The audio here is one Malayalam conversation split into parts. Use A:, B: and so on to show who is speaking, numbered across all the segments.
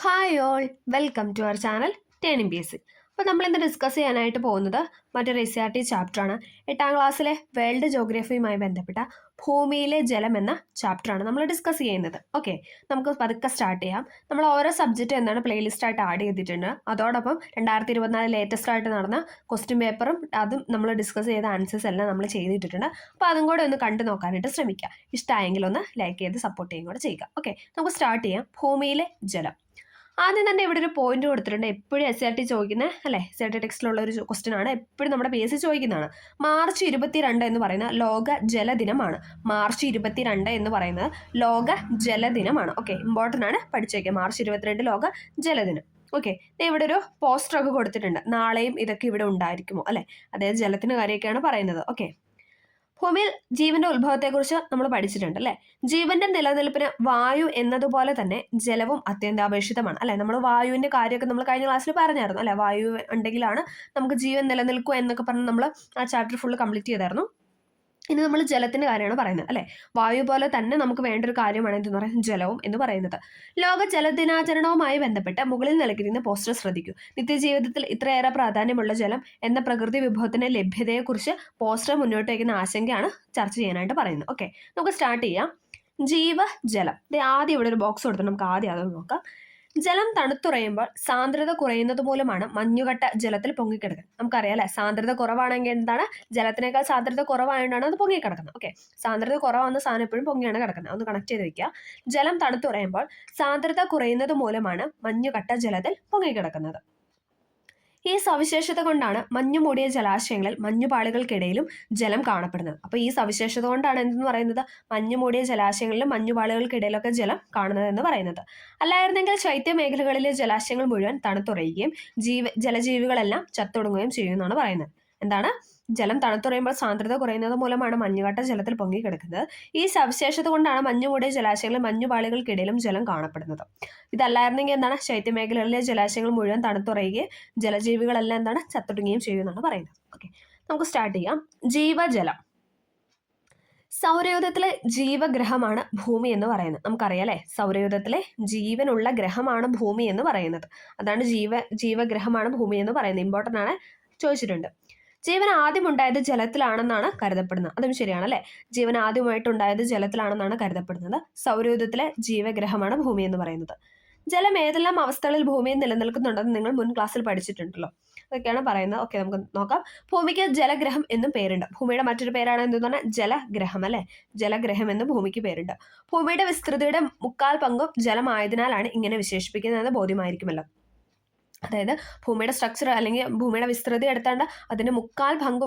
A: Hi all, welcome to our channel turning P S C. അപ്പോൾ നമ്മളിന്ന് ഡിസ്കസ് ചെയ്യാനായിട്ട് പോകുന്നത് മറ്റൊരു SRT ചാപ്റ്ററാണ്. 8ാം ക്ലാസ്സിലെ വേൾഡ് ജോഗ്രഫിയുമായി ബന്ധപ്പെട്ട ഭൂമിയിലെ ജലം എന്ന ചാപ്റ്ററാണ് നമ്മൾ ഡിസ്കസ് ചെയ്യുന്നത്. ഓക്കെ, നമുക്ക് പതുക്കെ സ്റ്റാർട്ട് ചെയ്യാം. നമ്മൾ ഓരോ സബ്ജക്റ്റ് എന്താണ് പ്ലേലിസ്റ്റായിട്ട് ആഡ് ചെയ്തിട്ടുണ്ട്. അതോടൊപ്പം 2024 ലേറ്റസ്റ്റ് ആയിട്ട് നടന്ന ക്വസ്റ്റ്യൻ പേപ്പറും അതും നമ്മൾ ഡിസ്കസ് ചെയ്ത ആൻസേഴ്സ് എല്ലാം നമ്മൾ ചെയ്തിട്ടുണ്ട്. അപ്പോൾ അതും കൂടെ ഒന്ന് കണ്ടു നോക്കാനായിട്ട് ശ്രമിക്കുക. ഇഷ്ടമായെങ്കിൽ ഒന്ന് ലൈക്ക് ചെയ്ത് സപ്പോർട്ട് ചെയ്യുക കൂടെ ചെയ്യുക. ഓക്കെ, നമുക്ക് സ്റ്റാർട്ട് ചെയ്യാം. ഭൂമിയിലെ ജലം. ആദ്യം തന്നെ ഇവിടെ ഒരു പോയിന്റ് കൊടുത്തിട്ടുണ്ട്. എപ്പോഴും SRT ചോദിക്കുന്നത് അല്ലേ, SRT ടെക്സ്റ്റിലുള്ള ഒരു ക്വസ്റ്റ്യൻ ആണ്, എപ്പോഴും നമ്മുടെ PSC ചോദിക്കുന്നതാണ്. മാർച്ച് 22 എന്ന് പറയുന്ന ലോക ജലദിനമാണ്. മാർച്ച് 22 എന്ന് പറയുന്നത് ലോക ജലദിനമാണ്. ഓക്കെ, ഇമ്പോർട്ടൻ്റ് ആണ്, പഠിച്ചു വയ്ക്കുക. മാർച്ച് 22 ലോക ജലദിനം. ഓക്കെ, ഇവിടെ ഒരു പോസ്റ്ററൊക്കെ കൊടുത്തിട്ടുണ്ട്. നാളെയും ഇതൊക്കെ ഇവിടെ ഉണ്ടായിരിക്കുമോ അല്ലേ, അതായത് ജലത്തിൻ്റെ കാര്യമൊക്കെയാണ് പറയുന്നത്. ഓക്കെ, ഭൂമിയിൽ ജീവന്റെ ഉത്ഭവത്തെക്കുറിച്ച് നമ്മൾ പഠിച്ചിട്ടുണ്ട് അല്ലേ. ജീവന്റെ നിലനിൽപ്പിന് വായു എന്നതുപോലെ തന്നെ ജലവും അത്യന്താപേക്ഷിതമാണ് അല്ലെ. നമ്മൾ വായുവിന്റെ കാര്യമൊക്കെ നമ്മൾ കഴിഞ്ഞ ക്ലാസ്സിൽ പറഞ്ഞായിരുന്നു അല്ലെ. വായു ഉണ്ടെങ്കിലാണ് നമുക്ക് ജീവൻ നിലനിൽക്കുക എന്നൊക്കെ പറഞ്ഞ് നമ്മൾ ആ ചാപ്റ്റർ ഫുള്ള് കംപ്ലീറ്റ് ചെയ്തായിരുന്നു. ഇനി നമ്മൾ ജലത്തിന്റെ കാര്യമാണ് പറയുന്നത് അല്ലെ. വായു പോലെ തന്നെ നമുക്ക് വേണ്ട ഒരു കാര്യമാണ് എന്തെന്ന് പറയുന്നത് ജലവും എന്ന് പറയുന്നത്. ലോക ജലദിനാചരണവുമായി ബന്ധപ്പെട്ട് മുകളിൽ നൽകിയിരിക്കുന്ന പോസ്റ്റർ ശ്രദ്ധിക്കൂ. നിത്യജീവിതത്തിൽ ഇത്രയേറെ പ്രാധാന്യമുള്ള ജലം എന്ന പ്രകൃതി വിഭവത്തിന്റെ ലഭ്യതയെക്കുറിച്ച് പോസ്റ്റർ മുന്നോട്ട് വയ്ക്കുന്ന ആശങ്കയാണ് ചർച്ച ചെയ്യാനായിട്ട് പറയുന്നത്. ഓക്കെ, നമുക്ക് സ്റ്റാർട്ട് ചെയ്യാം. ജീവജലം. ആദ്യം ഇവിടെ ഒരു ബോക്സ് കൊടുത്ത് നമുക്ക് ആദ്യം അതൊന്ന് നോക്കാം. ജലം തണുത്തുറയുമ്പോൾ സാന്ദ്രത കുറയുന്നത് മൂലമാണ് മഞ്ഞുകട്ട ജലത്തിൽ പൊങ്ങിക്കിടക്കുന്നത്. നമുക്കറിയാം അല്ലെ, സാന്ദ്രത കുറവാണെങ്കിൽ എന്താണ്, ജലത്തിനേക്കാൾ സാന്ദ്രത കുറവായതുകൊണ്ടാണ് അത് പൊങ്ങിക്കിടക്കുന്നത്. ഓക്കെ, സാന്ദ്രത കുറവാകുന്ന സാധനം എപ്പോഴും പൊങ്ങിയാണ് കിടക്കുന്നത്. ഒന്ന് കണക്ട് ചെയ്ത് വെക്കുക. ജലം തണുത്തുറയുമ്പോൾ സാന്ദ്രത കുറയുന്നത് മൂലമാണ് മഞ്ഞുകട്ട ജലത്തിൽ പൊങ്ങിക്കിടക്കുന്നത്. ഈ സവിശേഷത കൊണ്ടാണ് മഞ്ഞുമൂടിയ ജലാശയങ്ങളിൽ മഞ്ഞുപാളികൾക്കിടയിലും ജലം കാണപ്പെടുന്നത്. അപ്പോൾ ഈ സവിശേഷത കൊണ്ടാണ് എന്തെന്ന് പറയുന്നത്, മഞ്ഞുമൂടിയ ജലാശയങ്ങളിലും മഞ്ഞുപാളികൾക്കിടയിലൊക്കെ ജലം കാണുന്നത് എന്ന് പറയുന്നത്. അല്ലായിരുന്നെങ്കിൽ ശൈത്യ മേഖലകളിലെ ജലാശയങ്ങൾ മുഴുവൻ തണുത്തുറയുകയും ജലജീവികളെല്ലാം ചത്തൊടുങ്ങുകയും ചെയ്യുമെന്നാണ് പറയുന്നത്. എന്താണ്, ജലം തണുത്തുറയുമ്പോൾ സാന്ദ്രത കുറയുന്നത് മൂലമാണ് മഞ്ഞുകട്ട ജലത്തിൽ പൊങ്ങിക്കിടക്കുന്നത്. ഈ സവിശേഷത കൊണ്ടാണ് മഞ്ഞുമൂടിയ ജലാശയങ്ങളിൽ മഞ്ഞുപാളികൾക്കിടയിലും ജലം കാണപ്പെടുന്നത്. ഇതല്ലായിരുന്നെങ്കിൽ എന്താണ്, ശൈത്യമേഖലകളിലെ ജലാശയങ്ങൾ മുഴുവൻ തണുത്തുറയുകയും ജലജീവികളെല്ലാം എന്താണ് ചത്തൊടുങ്ങുകയും ചെയ്യുമെന്നാണ് പറയുന്നത്. ഓക്കെ, നമുക്ക് സ്റ്റാർട്ട് ചെയ്യാം. ജീവജലം. സൗരയൂഥത്തിലെ ജീവഗ്രഹമാണ് ഭൂമി എന്ന് പറയുന്നത്. നമുക്കറിയാം അല്ലേ, സൗരയൂഥത്തിലെ ജീവനുള്ള ഗ്രഹമാണ് ഭൂമി എന്ന് പറയുന്നത്. അതാണ് ജീവഗ്രഹമാണ് ഭൂമി എന്ന് പറയുന്നത്. ഇമ്പോർട്ടൻ്റ് ആണ്, ചോദിച്ചിട്ടുണ്ട്. ജീവൻ ആദ്യം ഉണ്ടായത് ജലത്തിലാണെന്നാണ് കരുതപ്പെടുന്നത്. അതും ശരിയാണല്ലേ, ജീവൻ ആദ്യമായിട്ടുണ്ടായത് ജലത്തിലാണെന്നാണ് കരുതപ്പെടുന്നത്. സൗരയൂഥത്തിലെ ജീവഗ്രഹമാണ് ഭൂമി എന്ന് പറയുന്നത്. ജലം ഏതെല്ലാം അവസ്ഥകളിൽ ഭൂമിയിൽ നിലനിൽക്കുന്നുണ്ടെന്ന് നിങ്ങൾ മുൻ ക്ലാസ്സിൽ പഠിച്ചിട്ടുണ്ടല്ലോ. അതൊക്കെയാണ് പറയുന്നത്. ഓക്കെ, നമുക്ക് നോക്കാം. ഭൂമിക്ക് ജലഗ്രഹം എന്നും പേരുണ്ട്. ഭൂമിയുടെ മറ്റൊരു പേരാണ് എന്തെന്ന് പറഞ്ഞാൽ ജലഗ്രഹം അല്ലെ. ജലഗ്രഹം എന്ന് ഭൂമിക്ക് പേരുണ്ട്. ഭൂമിയുടെ വിസ്തൃതിയുടെ 3/4 പങ്കും ജലമായതിനാലാണ് ഇങ്ങനെ വിശേഷിപ്പിക്കുന്നതെന്ന് ബോധ്യമായിരിക്കുമല്ലോ. അതായത് ഭൂമിയുടെ സ്ട്രക്ചർ അല്ലെങ്കിൽ ഭൂമിയുടെ വിസ്തൃതി എടുത്താണ്ട് അതിൻ്റെ 3/4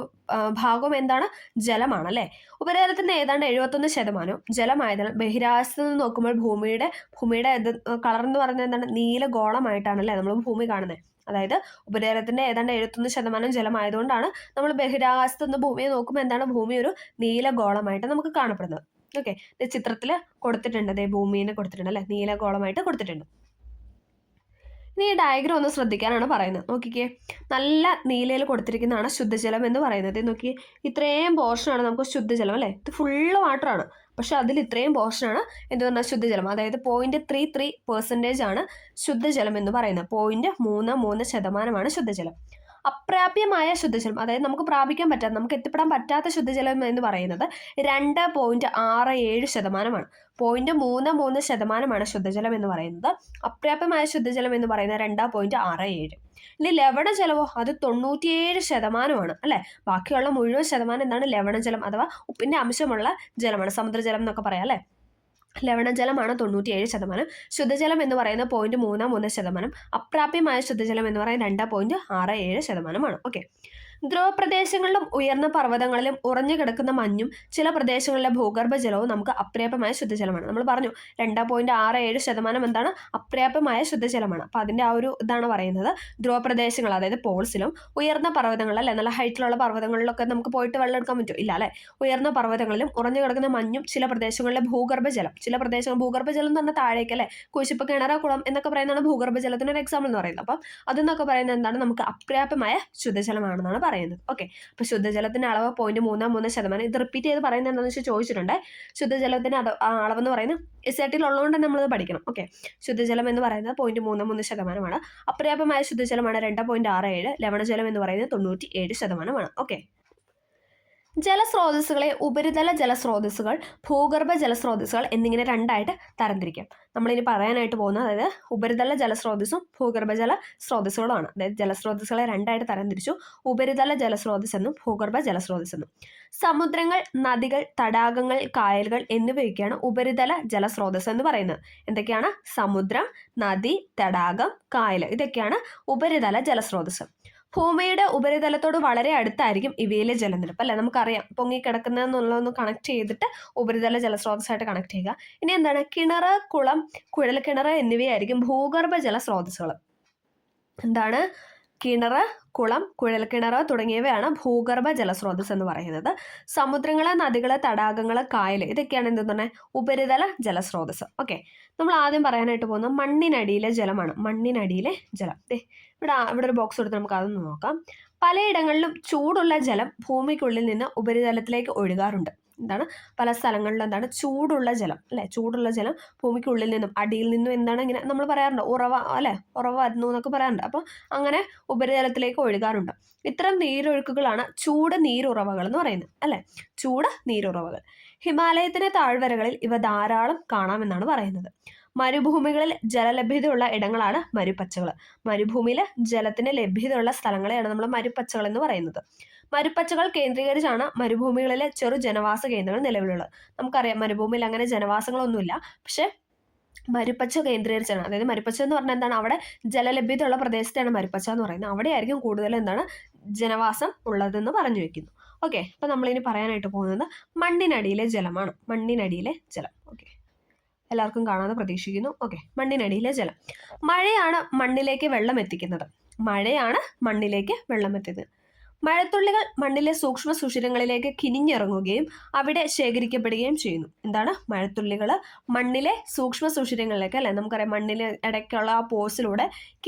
A: ഭാഗവും എന്താണ്, ജലമാണ് അല്ലേ. ഉപരിതലത്തിൻ്റെ ഏതാണ്ട് 71% ജലമായതിനാൽ ബഹിരാകാശത്ത് നിന്ന് നോക്കുമ്പോൾ ഭൂമിയുടെ ഇത് കളർ എന്ന് പറയുന്നത് എന്താണ്, നീലഗോളമായിട്ടാണ് അല്ലേ നമ്മൾ ഭൂമി കാണുന്നത്. അതായത് ഉപരിതലത്തിൻ്റെ ഏതാണ്ട് 71% ജലമായതുകൊണ്ടാണ് നമ്മൾ ബഹിരാകാശത്ത് നിന്ന് ഭൂമിയെ നോക്കുമ്പോൾ എന്താണ്, ഭൂമി ഒരു നീലഗോളമായിട്ട് നമുക്ക് കാണപ്പെടുന്നത്. ഓക്കെ, ചിത്രത്തിൽ കൊടുത്തിട്ടുണ്ട്, ഭൂമിനെ കൊടുത്തിട്ടുണ്ട് അല്ലേ, നീലഗോളമായിട്ട് കൊടുത്തിട്ടുണ്ട്. ഇനി ഈ ഡയഗ്രം ഒന്ന് ശ്രദ്ധിക്കാനാണ് പറയുന്നത്. നോക്കിക്കേ, നല്ല നീലയിൽ കൊടുത്തിരിക്കുന്നതാണ് ശുദ്ധജലം എന്ന് പറയുന്നത്. നോക്കി, ഇത്രയും പോർഷനാണ് നമുക്ക് ശുദ്ധജലം അല്ലേ. ഇത് ഫുള്ള് വാട്ടറാണ്, പക്ഷെ അതിൽ ഇത്രയും പോർഷനാണ് എന്ത് പറഞ്ഞാൽ ശുദ്ധജലം. അതായത് 0.33% ആണ് ശുദ്ധജലം എന്ന് പറയുന്നത്. 0.33% ശുദ്ധജലം. അപ്രാപ്യമായ ശുദ്ധജലം, അതായത് നമുക്ക് പ്രാപിക്കാൻ പറ്റാത്ത, നമുക്ക് എത്തിപ്പെടാൻ പറ്റാത്ത ശുദ്ധജലം എന്ന് പറയുന്നത് 2.67%. 0.33% ശുദ്ധജലം എന്ന് പറയുന്നത്. അപ്രാപ്യമായ ശുദ്ധജലം എന്ന് പറയുന്നത് 2.67. ഇനി ലവണജലമോ, അത് 97% അല്ലെ. ബാക്കിയുള്ള മുഴുവൻ ശതമാനം എന്താണ്, ലവണജലം അഥവാ ഉപ്പിന്റെ അംശമുള്ള ജലമാണ്. സമുദ്രജലം എന്നൊക്കെ പറയാം അല്ലെ. ലവണജലമാണ് 97%. ശുദ്ധജലം എന്ന് പറയുന്നത് 0.33%. അപ്രാപ്യമായ ശുദ്ധജലം എന്ന് പറയുന്നത് 2.67%. ഓക്കെ, ധ്രുവപ്രദേശങ്ങളിലും ഉയർന്ന പർവ്വതങ്ങളിലും ഉറഞ്ഞു കിടക്കുന്ന മഞ്ഞും ചില പ്രദേശങ്ങളിലെ ഭൂഗർഭജലവും നമുക്ക് അപ്രാപ്യമായ ശുദ്ധജലമാണ്. നമ്മൾ പറഞ്ഞു 2.67% എന്താണ്, അപ്രാപ്യമായ ശുദ്ധജലമാണ്. അപ്പോൾ അതിൻ്റെ ആ ഒരു ഇതാണ് പറയുന്നത്. ധ്രുവപ്രദേശങ്ങൾ അതായത് പോൾസിലും ഉയർന്ന പർവ്വതങ്ങളിൽ അല്ലെ, നല്ല ഹൈറ്റിലുള്ള പർവ്വതങ്ങളിലൊക്കെ നമുക്ക് പോയിട്ട് വെള്ളം എടുക്കാൻ പറ്റും ഇല്ല അല്ലെ. ഉയർന്ന പർവ്വതങ്ങളിലും ഉറഞ്ഞു കിടക്കുന്ന മഞ്ഞും ചില പ്രദേശങ്ങളിലെ ഭൂഗർഭജലം, ചില പ്രദേശങ്ങൾ ഭൂഗർഭജലം എന്ന് പറഞ്ഞാൽ താഴേക്ക് അല്ലെ, കുഴിച്ചിപ്പ് കിണറ കുളം എന്നൊക്കെ പറയുന്നതാണ് ഭൂഗർഭജലത്തിന് ഒരു എക്സാമ്പിൾ എന്ന് പറയുന്നത്. അപ്പം അതെന്നൊക്കെ പറയുന്നത് എന്താണ്, നമുക്ക് അപ്രാപ്യമായ ശുദ്ധജലമാണെന്നാണ് പറയുന്നത്. ഓക്കെ, അപ്പോൾ ശുദ്ധജലത്തിൻ്റെ അളവ് 0.33%. ഇത് റിപ്പീറ്റ് ചെയ്ത് പറയുന്നത് എന്താണെന്ന് വെച്ചാൽ ചോദിച്ചിട്ടുണ്ട്. ശുദ്ധജലത്തിൻ്റെ അളവെന്ന് പറയുന്നത് SRT ഉള്ളതുകൊണ്ട് നമ്മളത് പഠിക്കണം. ഓക്കെ, ശുദ്ധജലം എന്ന് പറയുന്നത് 0.33%. അപര്യാപ്തമായ ശുദ്ധജലമാണ് 2.67. ലവണജലം എന്ന് പറയുന്നത് 97%. ഓക്കെ, ജലസ്രോതസ്സുകളെ ഉപരിതല ജലസ്രോതസ്സുകൾ, ഭൂഗർഭ ജലസ്രോതസ്സുകൾ എന്നിങ്ങനെ രണ്ടായിട്ട് തരംതിരിക്കാം. നമ്മളിനി പറയാനായിട്ട് പോകുന്നത് അതായത് ഉപരിതല ജലസ്രോതസ്സും ഭൂഗർഭ ജല സ്രോതസ്സുകളുമാണ്. അതായത് ജലസ്രോതസ്സുകളെ രണ്ടായിട്ട് തരംതിരിച്ചു, ഉപരിതല ജലസ്രോതസ് എന്നും ഭൂഗർഭ ജലസ്രോതസ് എന്നും. സമുദ്രങ്ങൾ, നദികൾ, തടാകങ്ങൾ, കായലുകൾ എന്നിവയൊക്കെയാണ് ഉപരിതല ജലസ്രോതസ് എന്ന് പറയുന്നത്. എന്തൊക്കെയാണ്? സമുദ്രം, നദി, തടാകം, കായൽ, ഇതൊക്കെയാണ് ഉപരിതല ജലസ്രോതസ്. ഭൂമിയുടെ ഉപരിതലത്തോട് വളരെ അടുത്തായിരിക്കും ഇവയിലെ ജലനിരപ്പ്, അല്ലെ? നമുക്കറിയാം, പൊങ്ങിക്കിടക്കുന്നതെന്നുള്ളതൊന്ന് കണക്ട് ചെയ്തിട്ട് ഉപരിതല ജലസ്രോതസ്സായിട്ട് കണക്ട് ചെയ്യുക. ഇനി എന്താണ്? കിണറ്, കുളം, കുഴൽക്കിണർ എന്നിവയായിരിക്കും ഭൂഗർഭ ജലസ്രോതസ്സുകൾ. എന്താണ്? കിണറ്, കുളം, കുഴൽക്കിണർ തുടങ്ങിയവയാണ് ഭൂഗർഭ ജലസ്രോതസ് എന്ന് പറയുന്നത്. സമുദ്രങ്ങള്, നദികള്, തടാകങ്ങള്, കായൽ, ഇതൊക്കെയാണ് എന്തെന്ന് പറഞ്ഞാൽ ഉപരിതല ജലസ്രോതസ്. ഓക്കെ, നമ്മൾ ആദ്യം പറയാനായിട്ട് പോകുന്നത് മണ്ണിനടിയിലെ ജലമാണ്. മണ്ണിനടിയിലെ ജലം. ഇവിടെ ഒരു ബോക്സ് എടുത്ത് നമുക്ക് അതൊന്ന് നോക്കാം. പലയിടങ്ങളിലും ചൂടുള്ള ജലം ഭൂമിക്കുള്ളിൽ നിന്ന് ഉപരിതലത്തിലേക്ക് ഒഴുകാറുണ്ട്. എന്താണ്? പല സ്ഥലങ്ങളിലും എന്താണ്? ചൂടുള്ള ജലം, അല്ലെ? ചൂടുള്ള ജലം ഭൂമിക്കുള്ളിൽ നിന്നും അടിയിൽ നിന്നും എന്താണ് ഇങ്ങനെ നമ്മൾ പറയാറുണ്ട്, ഉറവ, അല്ലെ? ഉറവ വരുന്നു എന്നൊക്കെ പറയാറുണ്ട്. അപ്പോൾ അങ്ങനെ ഉപരിതലത്തിലേക്ക് ഒഴുകാറുണ്ട്. ഇത്തരം നീരൊഴുക്കുകളാണ് ചൂട് നീരുറവകൾ എന്ന് പറയുന്നത്, അല്ലെ? ചൂട് നീരുറവകൾ. ഹിമാലയത്തിന്റെ താഴ്വരകളിൽ ഇവ ധാരാളം കാണാമെന്നാണ് പറയുന്നത്. മരുഭൂമികളിൽ ജലലഭ്യതയുള്ള ഇടങ്ങളാണ് മരുപ്പച്ചകൾ. മരുഭൂമിയിൽ ജലത്തിന് ലഭ്യതയുള്ള സ്ഥലങ്ങളെയാണ് നമ്മൾ മരുപ്പച്ചകൾ എന്ന് പറയുന്നത്. മരുപ്പച്ചകൾ കേന്ദ്രീകരിച്ചാണ് മരുഭൂമികളിലെ ചെറു ജനവാസ കേന്ദ്രങ്ങൾ നിലവിലുള്ളത്. നമുക്കറിയാം മരുഭൂമിയിൽ അങ്ങനെ ജനവാസങ്ങളൊന്നുമില്ല, പക്ഷെ മരുപ്പച്ച കേന്ദ്രീകരിച്ചാണ്. അതായത് മരുപ്പച്ച എന്ന് പറഞ്ഞാൽ എന്താണ്? അവിടെ ജലലഭ്യതയുള്ള പ്രദേശത്താണ് മരുപ്പച്ച എന്ന് പറയുന്നത്. അവിടെയായിരിക്കും കൂടുതൽ എന്താണ് ജനവാസം ഉള്ളതെന്ന് പറഞ്ഞു വെക്കുന്നു. ഓക്കെ, അപ്പം നമ്മളിനി പറയാനായിട്ട് പോകുന്നത് മണ്ണിനടിയിലെ ജലമാണ്. മണ്ണിനടിയിലെ ജലം. ഓക്കെ, എല്ലാവർക്കും കാണാമെന്ന് പ്രതീക്ഷിക്കുന്നു. ഓക്കെ, മണ്ണിനടിയിലെ ജലം. മഴയാണ് മണ്ണിലേക്ക് വെള്ളം എത്തിക്കുന്നത്. മഴയാണ് മണ്ണിലേക്ക് വെള്ളം എത്തുന്നത്. മഴത്തുള്ളികൾ മണ്ണിലെ സൂക്ഷ്മ സുഷിരങ്ങളിലേക്ക് കിനിഞ്ഞിറങ്ങുകയും അവിടെ ശേഖരിക്കപ്പെടുകയും ചെയ്യുന്നു. എന്താണ്? മഴത്തുള്ളികൾ മണ്ണിലെ സൂക്ഷ്മ സുഷിരങ്ങളിലേക്ക്, അല്ലെ? നമുക്കറിയാം മണ്ണിലെ ഇടയ്ക്കുള്ള ആ പോഴ്സിലൂടെ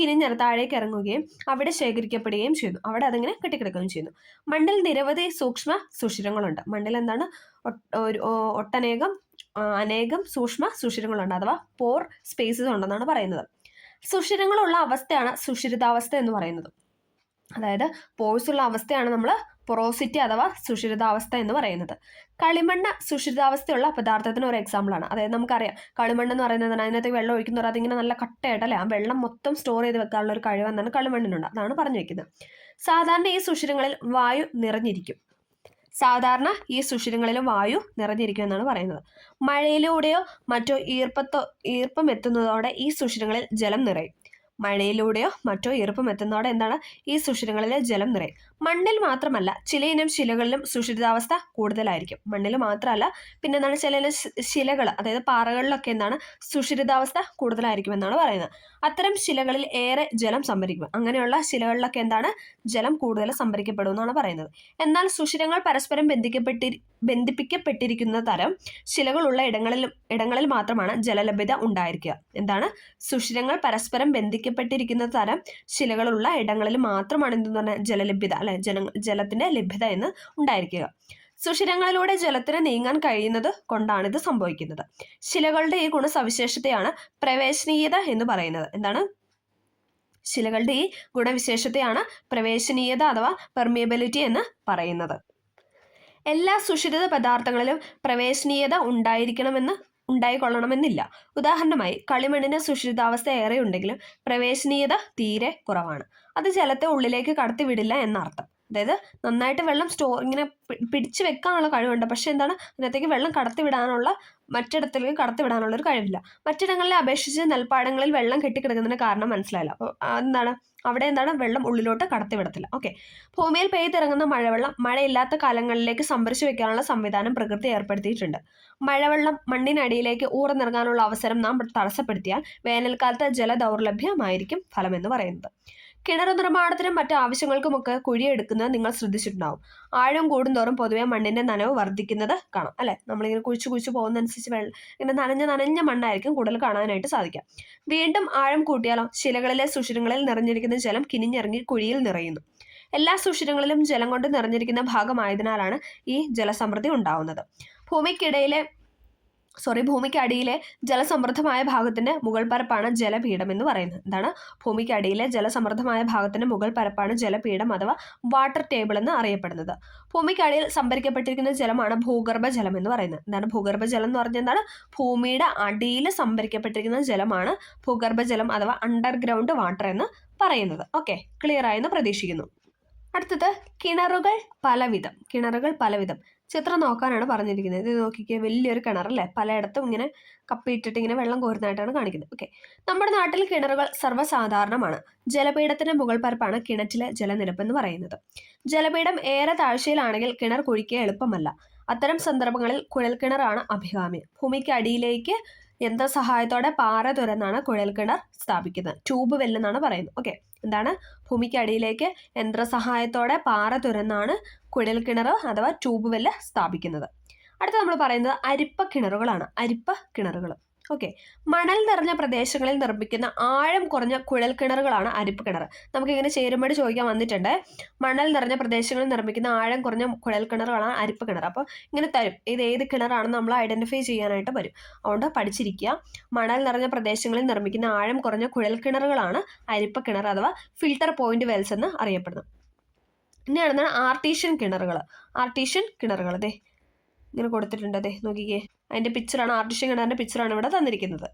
A: താഴേക്ക് ഇറങ്ങുകയും അവിടെ ശേഖരിക്കപ്പെടുകയും ചെയ്യുന്നു. അവിടെ അതിങ്ങനെ കെട്ടിക്കിടക്കുകയും ചെയ്യുന്നു. മണ്ണിൽ നിരവധി സൂക്ഷ്മ സുഷിരങ്ങളുണ്ട്. മണ്ണിൽ എന്താണ്? അനേകം സൂക്ഷ്മ സുഷിരങ്ങളുണ്ട്, അഥവാ പോർ സ്പേസസ് ഉണ്ടെന്നാണ് പറയുന്നത്. സുഷിരങ്ങളുള്ള അവസ്ഥയാണ് സുഷിരിതാവസ്ഥ എന്ന് പറയുന്നത്. അതായത് പോഴ്സ് ഉള്ള അവസ്ഥയാണ് നമ്മൾ പൊറോസിറ്റി അഥവാ സുഷിരിതാവസ്ഥ എന്ന് പറയുന്നത്. കളിമണ്ണ് സുഷിരിതാവസ്ഥയുള്ള പദാർത്ഥത്തിന് ഒരു എക്സാമ്പിളാണ്. അതായത് നമുക്കറിയാം കളിമണ്ണ് എന്ന് പറയുന്നത് അതിനകത്ത് വെള്ളം ഒഴിക്കുന്നവർ അതിങ്ങനെ നല്ല കട്ടയായിട്ടല്ലേ, ആ വെള്ളം മൊത്തം സ്റ്റോർ ചെയ്ത് വെക്കാനുള്ള ഒരു കഴിവ് എന്താണ് കളിമണ്ണിനുണ്ട്. അതാണ് പറഞ്ഞു വെക്കുന്നത്. സാധാരണ ഈ സുഷിരങ്ങളിൽ വായു നിറഞ്ഞിരിക്കും. എന്നാണ് പറയുന്നത്. മഴയിലൂടെയോ മറ്റോ ഈർപ്പം എത്തുന്നതോടെ ഈ സുഷിരങ്ങളിൽ ജലം നിറയും. എന്താണ്? ഈ സുഷിരങ്ങളിലെ ജലം നിറയും. മണ്ണിൽ മാത്രമല്ല ചിലയിനം ശിലകളിലും സുഷിരിതാവസ്ഥ കൂടുതലായിരിക്കും. മണ്ണിൽ മാത്രമല്ല, പിന്നെ എന്താണ്? ചില ശിലകൾ, അതായത് പാറകളിലൊക്കെ എന്താണ്? സുഷിരിതാവസ്ഥ കൂടുതലായിരിക്കും എന്നാണ് പറയുന്നത്. അത്തരം ശിലകളിൽ ഏറെ ജലം സംഭരിക്കും. അങ്ങനെയുള്ള ശിലകളിലൊക്കെ എന്താണ്? ജലം കൂടുതൽ സംഭരിക്കപ്പെടും എന്നാണ് പറയുന്നത്. എന്നാൽ സുഷിരങ്ങൾ പരസ്പരം ബന്ധിപ്പിക്കപ്പെട്ടിരിക്കുന്ന തരം ശിലകളുള്ള ഇടങ്ങളിൽ മാത്രമാണ് ജലലഭ്യത ഉണ്ടായിരിക്കുക. എന്താണ്? സുഷിരങ്ങൾ പരസ്പരം ബന്ധിക്കപ്പെട്ടിരിക്കുന്ന തരം ശിലകളുള്ള ഇടങ്ങളിൽ മാത്രമാണ് എന്തെന്ന് പറഞ്ഞാൽ ജലലഭ്യത, അല്ലെ? ജലത്തിന്റെ ലഭ്യത എന്ന് ഉണ്ടായിരിക്കുക. സുഷിരങ്ങളിലൂടെ ജലത്തിന് നീങ്ങാൻ കഴിയുന്നത് കൊണ്ടാണിത് സംഭവിക്കുന്നത്. ശിലകളുടെ ഈ ഗുണസവിശേഷതയാണ് പ്രവേശനീയത എന്ന് പറയുന്നത്. എന്താണ്? ശിലകളുടെ ഈ ഗുണവിശേഷതയാണ് പ്രവേശനീയത അഥവാ പെർമിയബിലിറ്റി എന്ന് പറയുന്നത്. എല്ലാ സുഷിരിത പദാർത്ഥങ്ങളിലും പ്രവേശനീയത ഉണ്ടായിക്കൊള്ളണമെന്നില്ല. ഉദാഹരണമായി കളിമണ്ണിന് സുഷിരിതാവസ്ഥ ഏറെ ഉണ്ടെങ്കിലും പ്രവേശനീയത തീരെ കുറവാണ്. അത് ജലത്തെ ഉള്ളിലേക്ക് കടത്തിവിടില്ല എന്നർത്ഥം. അതായത് നന്നായിട്ട് വെള്ളം ഇങ്ങനെ പിടിച്ചു വെക്കാനുള്ള കഴിവുണ്ട്, പക്ഷെ എന്താണ്? അതിനകത്തേക്ക് വെള്ളം മറ്റിടത്തിലേക്ക് കടത്തിവിടാനുള്ള ഒരു കഴിവില്ല. മറ്റിടങ്ങളെ അപേക്ഷിച്ച് നെൽപ്പാടങ്ങളിൽ വെള്ളം കെട്ടിക്കിടക്കുന്നതിന് കാരണം മനസ്സിലായില്ല. അപ്പോൾ എന്താണ്? അവിടെ എന്താണ്? വെള്ളം ഉള്ളിലോട്ട് കടത്തിവിടത്തില്ല. ഓക്കെ, ഭൂമിയിൽ പെയ്തിറങ്ങുന്ന മഴവെള്ളം മഴയില്ലാത്ത കാലങ്ങളിലേക്ക് സംഭരിച്ചു വെക്കാനുള്ള സംവിധാനം പ്രകൃതി ഏർപ്പെടുത്തിയിട്ടുണ്ട്. മഴവെള്ളം മണ്ണിനടിയിലേക്ക് ഊർന്നിറങ്ങാനുള്ള അവസരം നാം തടസ്സപ്പെടുത്തിയാൽ വേനൽക്കാലത്ത് ജലദൗർലഭ്യമായിരിക്കും ഫലമെന്ന് പറയുന്നത്. കിണർ നിർമ്മാണത്തിനും മറ്റു ആവശ്യങ്ങൾക്കുമൊക്കെ കുഴിയെടുക്കുന്നത് നിങ്ങൾ ശ്രദ്ധിച്ചിട്ടുണ്ടാവും. ആഴം കൂടുന്തോറും പൊതുവെ മണ്ണിന്റെ നനവ് വർദ്ധിക്കുന്നത് കാണാം, അല്ലെ? നമ്മളിങ്ങനെ കുഴിച്ചു പോകുന്നതനുസരിച്ച് ഇങ്ങനെ നനഞ്ഞ മണ്ണായിരിക്കും കൂടുതൽ കാണാനായിട്ട് സാധിക്കുക. വീണ്ടും ആഴം കൂട്ടിയാലോ ശിലകളിലെ സുഷിരങ്ങളിൽ നിറഞ്ഞിരിക്കുന്ന ജലം കിനിഞ്ഞിറങ്ങി കുഴിയിൽ നിറയുന്നു. എല്ലാ സുഷിരങ്ങളിലും ജലം കൊണ്ട് നിറഞ്ഞിരിക്കുന്ന ഭാഗമായതിനാലാണ് ഈ ജലസമൃദ്ധി ഉണ്ടാവുന്നത്. ഭൂമിക്കടിയിലെ ജലസമൃദ്ധമായ ഭാഗത്തിന്റെ മുകൾ പരപ്പാണ് ജലപീഠം എന്ന് പറയുന്നത്. എന്താണ്? ഭൂമിക്കടിയിലെ ജലസമൃദ്ധമായ ഭാഗത്തിന്റെ മുകൾ പരപ്പാണ് ജലപീഠം അഥവാ വാട്ടർ ടേബിൾ എന്ന് അറിയപ്പെടുന്നത്. ഭൂമിക്കടിയിൽ സംഭരിക്കപ്പെട്ടിരിക്കുന്ന ജലമാണ് ഭൂഗർഭ ജലം എന്ന് പറയുന്നത്. എന്താണ് ഭൂഗർഭ ജലം എന്ന് പറഞ്ഞാൽ? എന്താണ്? ഭൂമിയുടെ അടിയിൽ സംഭരിക്കപ്പെട്ടിരിക്കുന്ന ജലമാണ് ഭൂഗർഭ ജലം അഥവാ അണ്ടർഗ്രൗണ്ട് വാട്ടർ എന്ന് പറയുന്നത്. ഓക്കെ, ക്ലിയർ ആയെന്ന് പ്രതീക്ഷിക്കുന്നു. അടുത്തത് കിണറുകൾ പലവിധം. ചിത്രം നോക്കാനാണ് പറഞ്ഞിരിക്കുന്നത്. ഇത് നോക്കിക്കേ, വലിയൊരു കിണറല്ലേ, പലയിടത്തും ഇങ്ങനെ കപ്പിയിട്ടിട്ട് ഇങ്ങനെ വെള്ളം കോരുന്നതായിട്ടാണ് കാണിക്കുന്നത്. ഓക്കെ, നമ്മുടെ നാട്ടിൽ കിണറുകൾ സർവ്വസാധാരണമാണ്. ജലപീഠത്തിന്റെ മുകൾ പരപ്പാണ് കിണറ്റിലെ ജലനിരപ്പ് എന്ന് പറയുന്നത്. ജലപീഠം ഏറെ താഴ്ചയിലാണെങ്കിൽ കിണർ കുഴിക്കുക എളുപ്പമല്ല. അത്തരം സന്ദർഭങ്ങളിൽ കുഴൽക്കിണറാണ് അഭികാമ്യം. ഭൂമിക്ക് അടിയിലേക്ക് യന്ത്രസഹായത്തോടെ പാറ തുരന്നാണ് കുഴൽക്കിണർ സ്ഥാപിക്കുന്നത്. ട്യൂബ് വെല്ല് എന്നാണ് പറയുന്നത്. ഓക്കെ, എന്താണ്? ഭൂമിക്ക് അടിയിലേക്ക് യന്ത്രസഹായത്തോടെ പാറ തുരന്നാണ് കുഴൽക്കിണർ അഥവാ ട്യൂബ് വെല്ല് സ്ഥാപിക്കുന്നത്. അടുത്ത നമ്മൾ പറയുന്നത് അരിപ്പ കിണറുകൾ. ഓക്കെ, മണൽ നിറഞ്ഞ പ്രദേശങ്ങളിൽ നിർമ്മിക്കുന്ന ആഴം കുറഞ്ഞ കുഴൽ കിണറുകളാണ് അരിപ്പ് കിണർ. നമുക്കിങ്ങനെ ചേരുമ്പടി ചോദിക്കാൻ വന്നിട്ടുണ്ട്. മണൽ നിറഞ്ഞ പ്രദേശങ്ങളിൽ നിർമ്മിക്കുന്ന ആഴം കുറഞ്ഞ കുഴൽ കിണറുകളാണ് അരിപ്പ് കിണർ. അപ്പോൾ ഇങ്ങനെ തരും, ഇത് ഏത് കിണറാണെന്ന് നമ്മൾ ഐഡന്റിഫൈ ചെയ്യാനായിട്ട് വരും. അതുകൊണ്ട് പഠിച്ചിരിക്കുക. മണൽ നിറഞ്ഞ പ്രദേശങ്ങളിൽ നിർമ്മിക്കുന്ന ആഴം കുറഞ്ഞ കുഴൽ കിണറുകളാണ് അരിപ്പ കിണർ അഥവാ ഫിൽട്ടർ പോയിന്റ് വെൽസ് എന്ന് അറിയപ്പെടുന്നത്. ഇനിയാണ് ആർട്ടീഷ്യൻ കിണറുകൾ. അതെ, ഇങ്ങനെ കൊടുത്തിട്ടുണ്ട്. അതെ, നോക്കിക്കേ, അതിൻ്റെ പിക്ചറാണ്, ആർട്ടിഷ്യൻ കിണറിൻ്റെ പിക്ചറാണ് ഇവിടെ തന്നിരിക്കുന്നത്.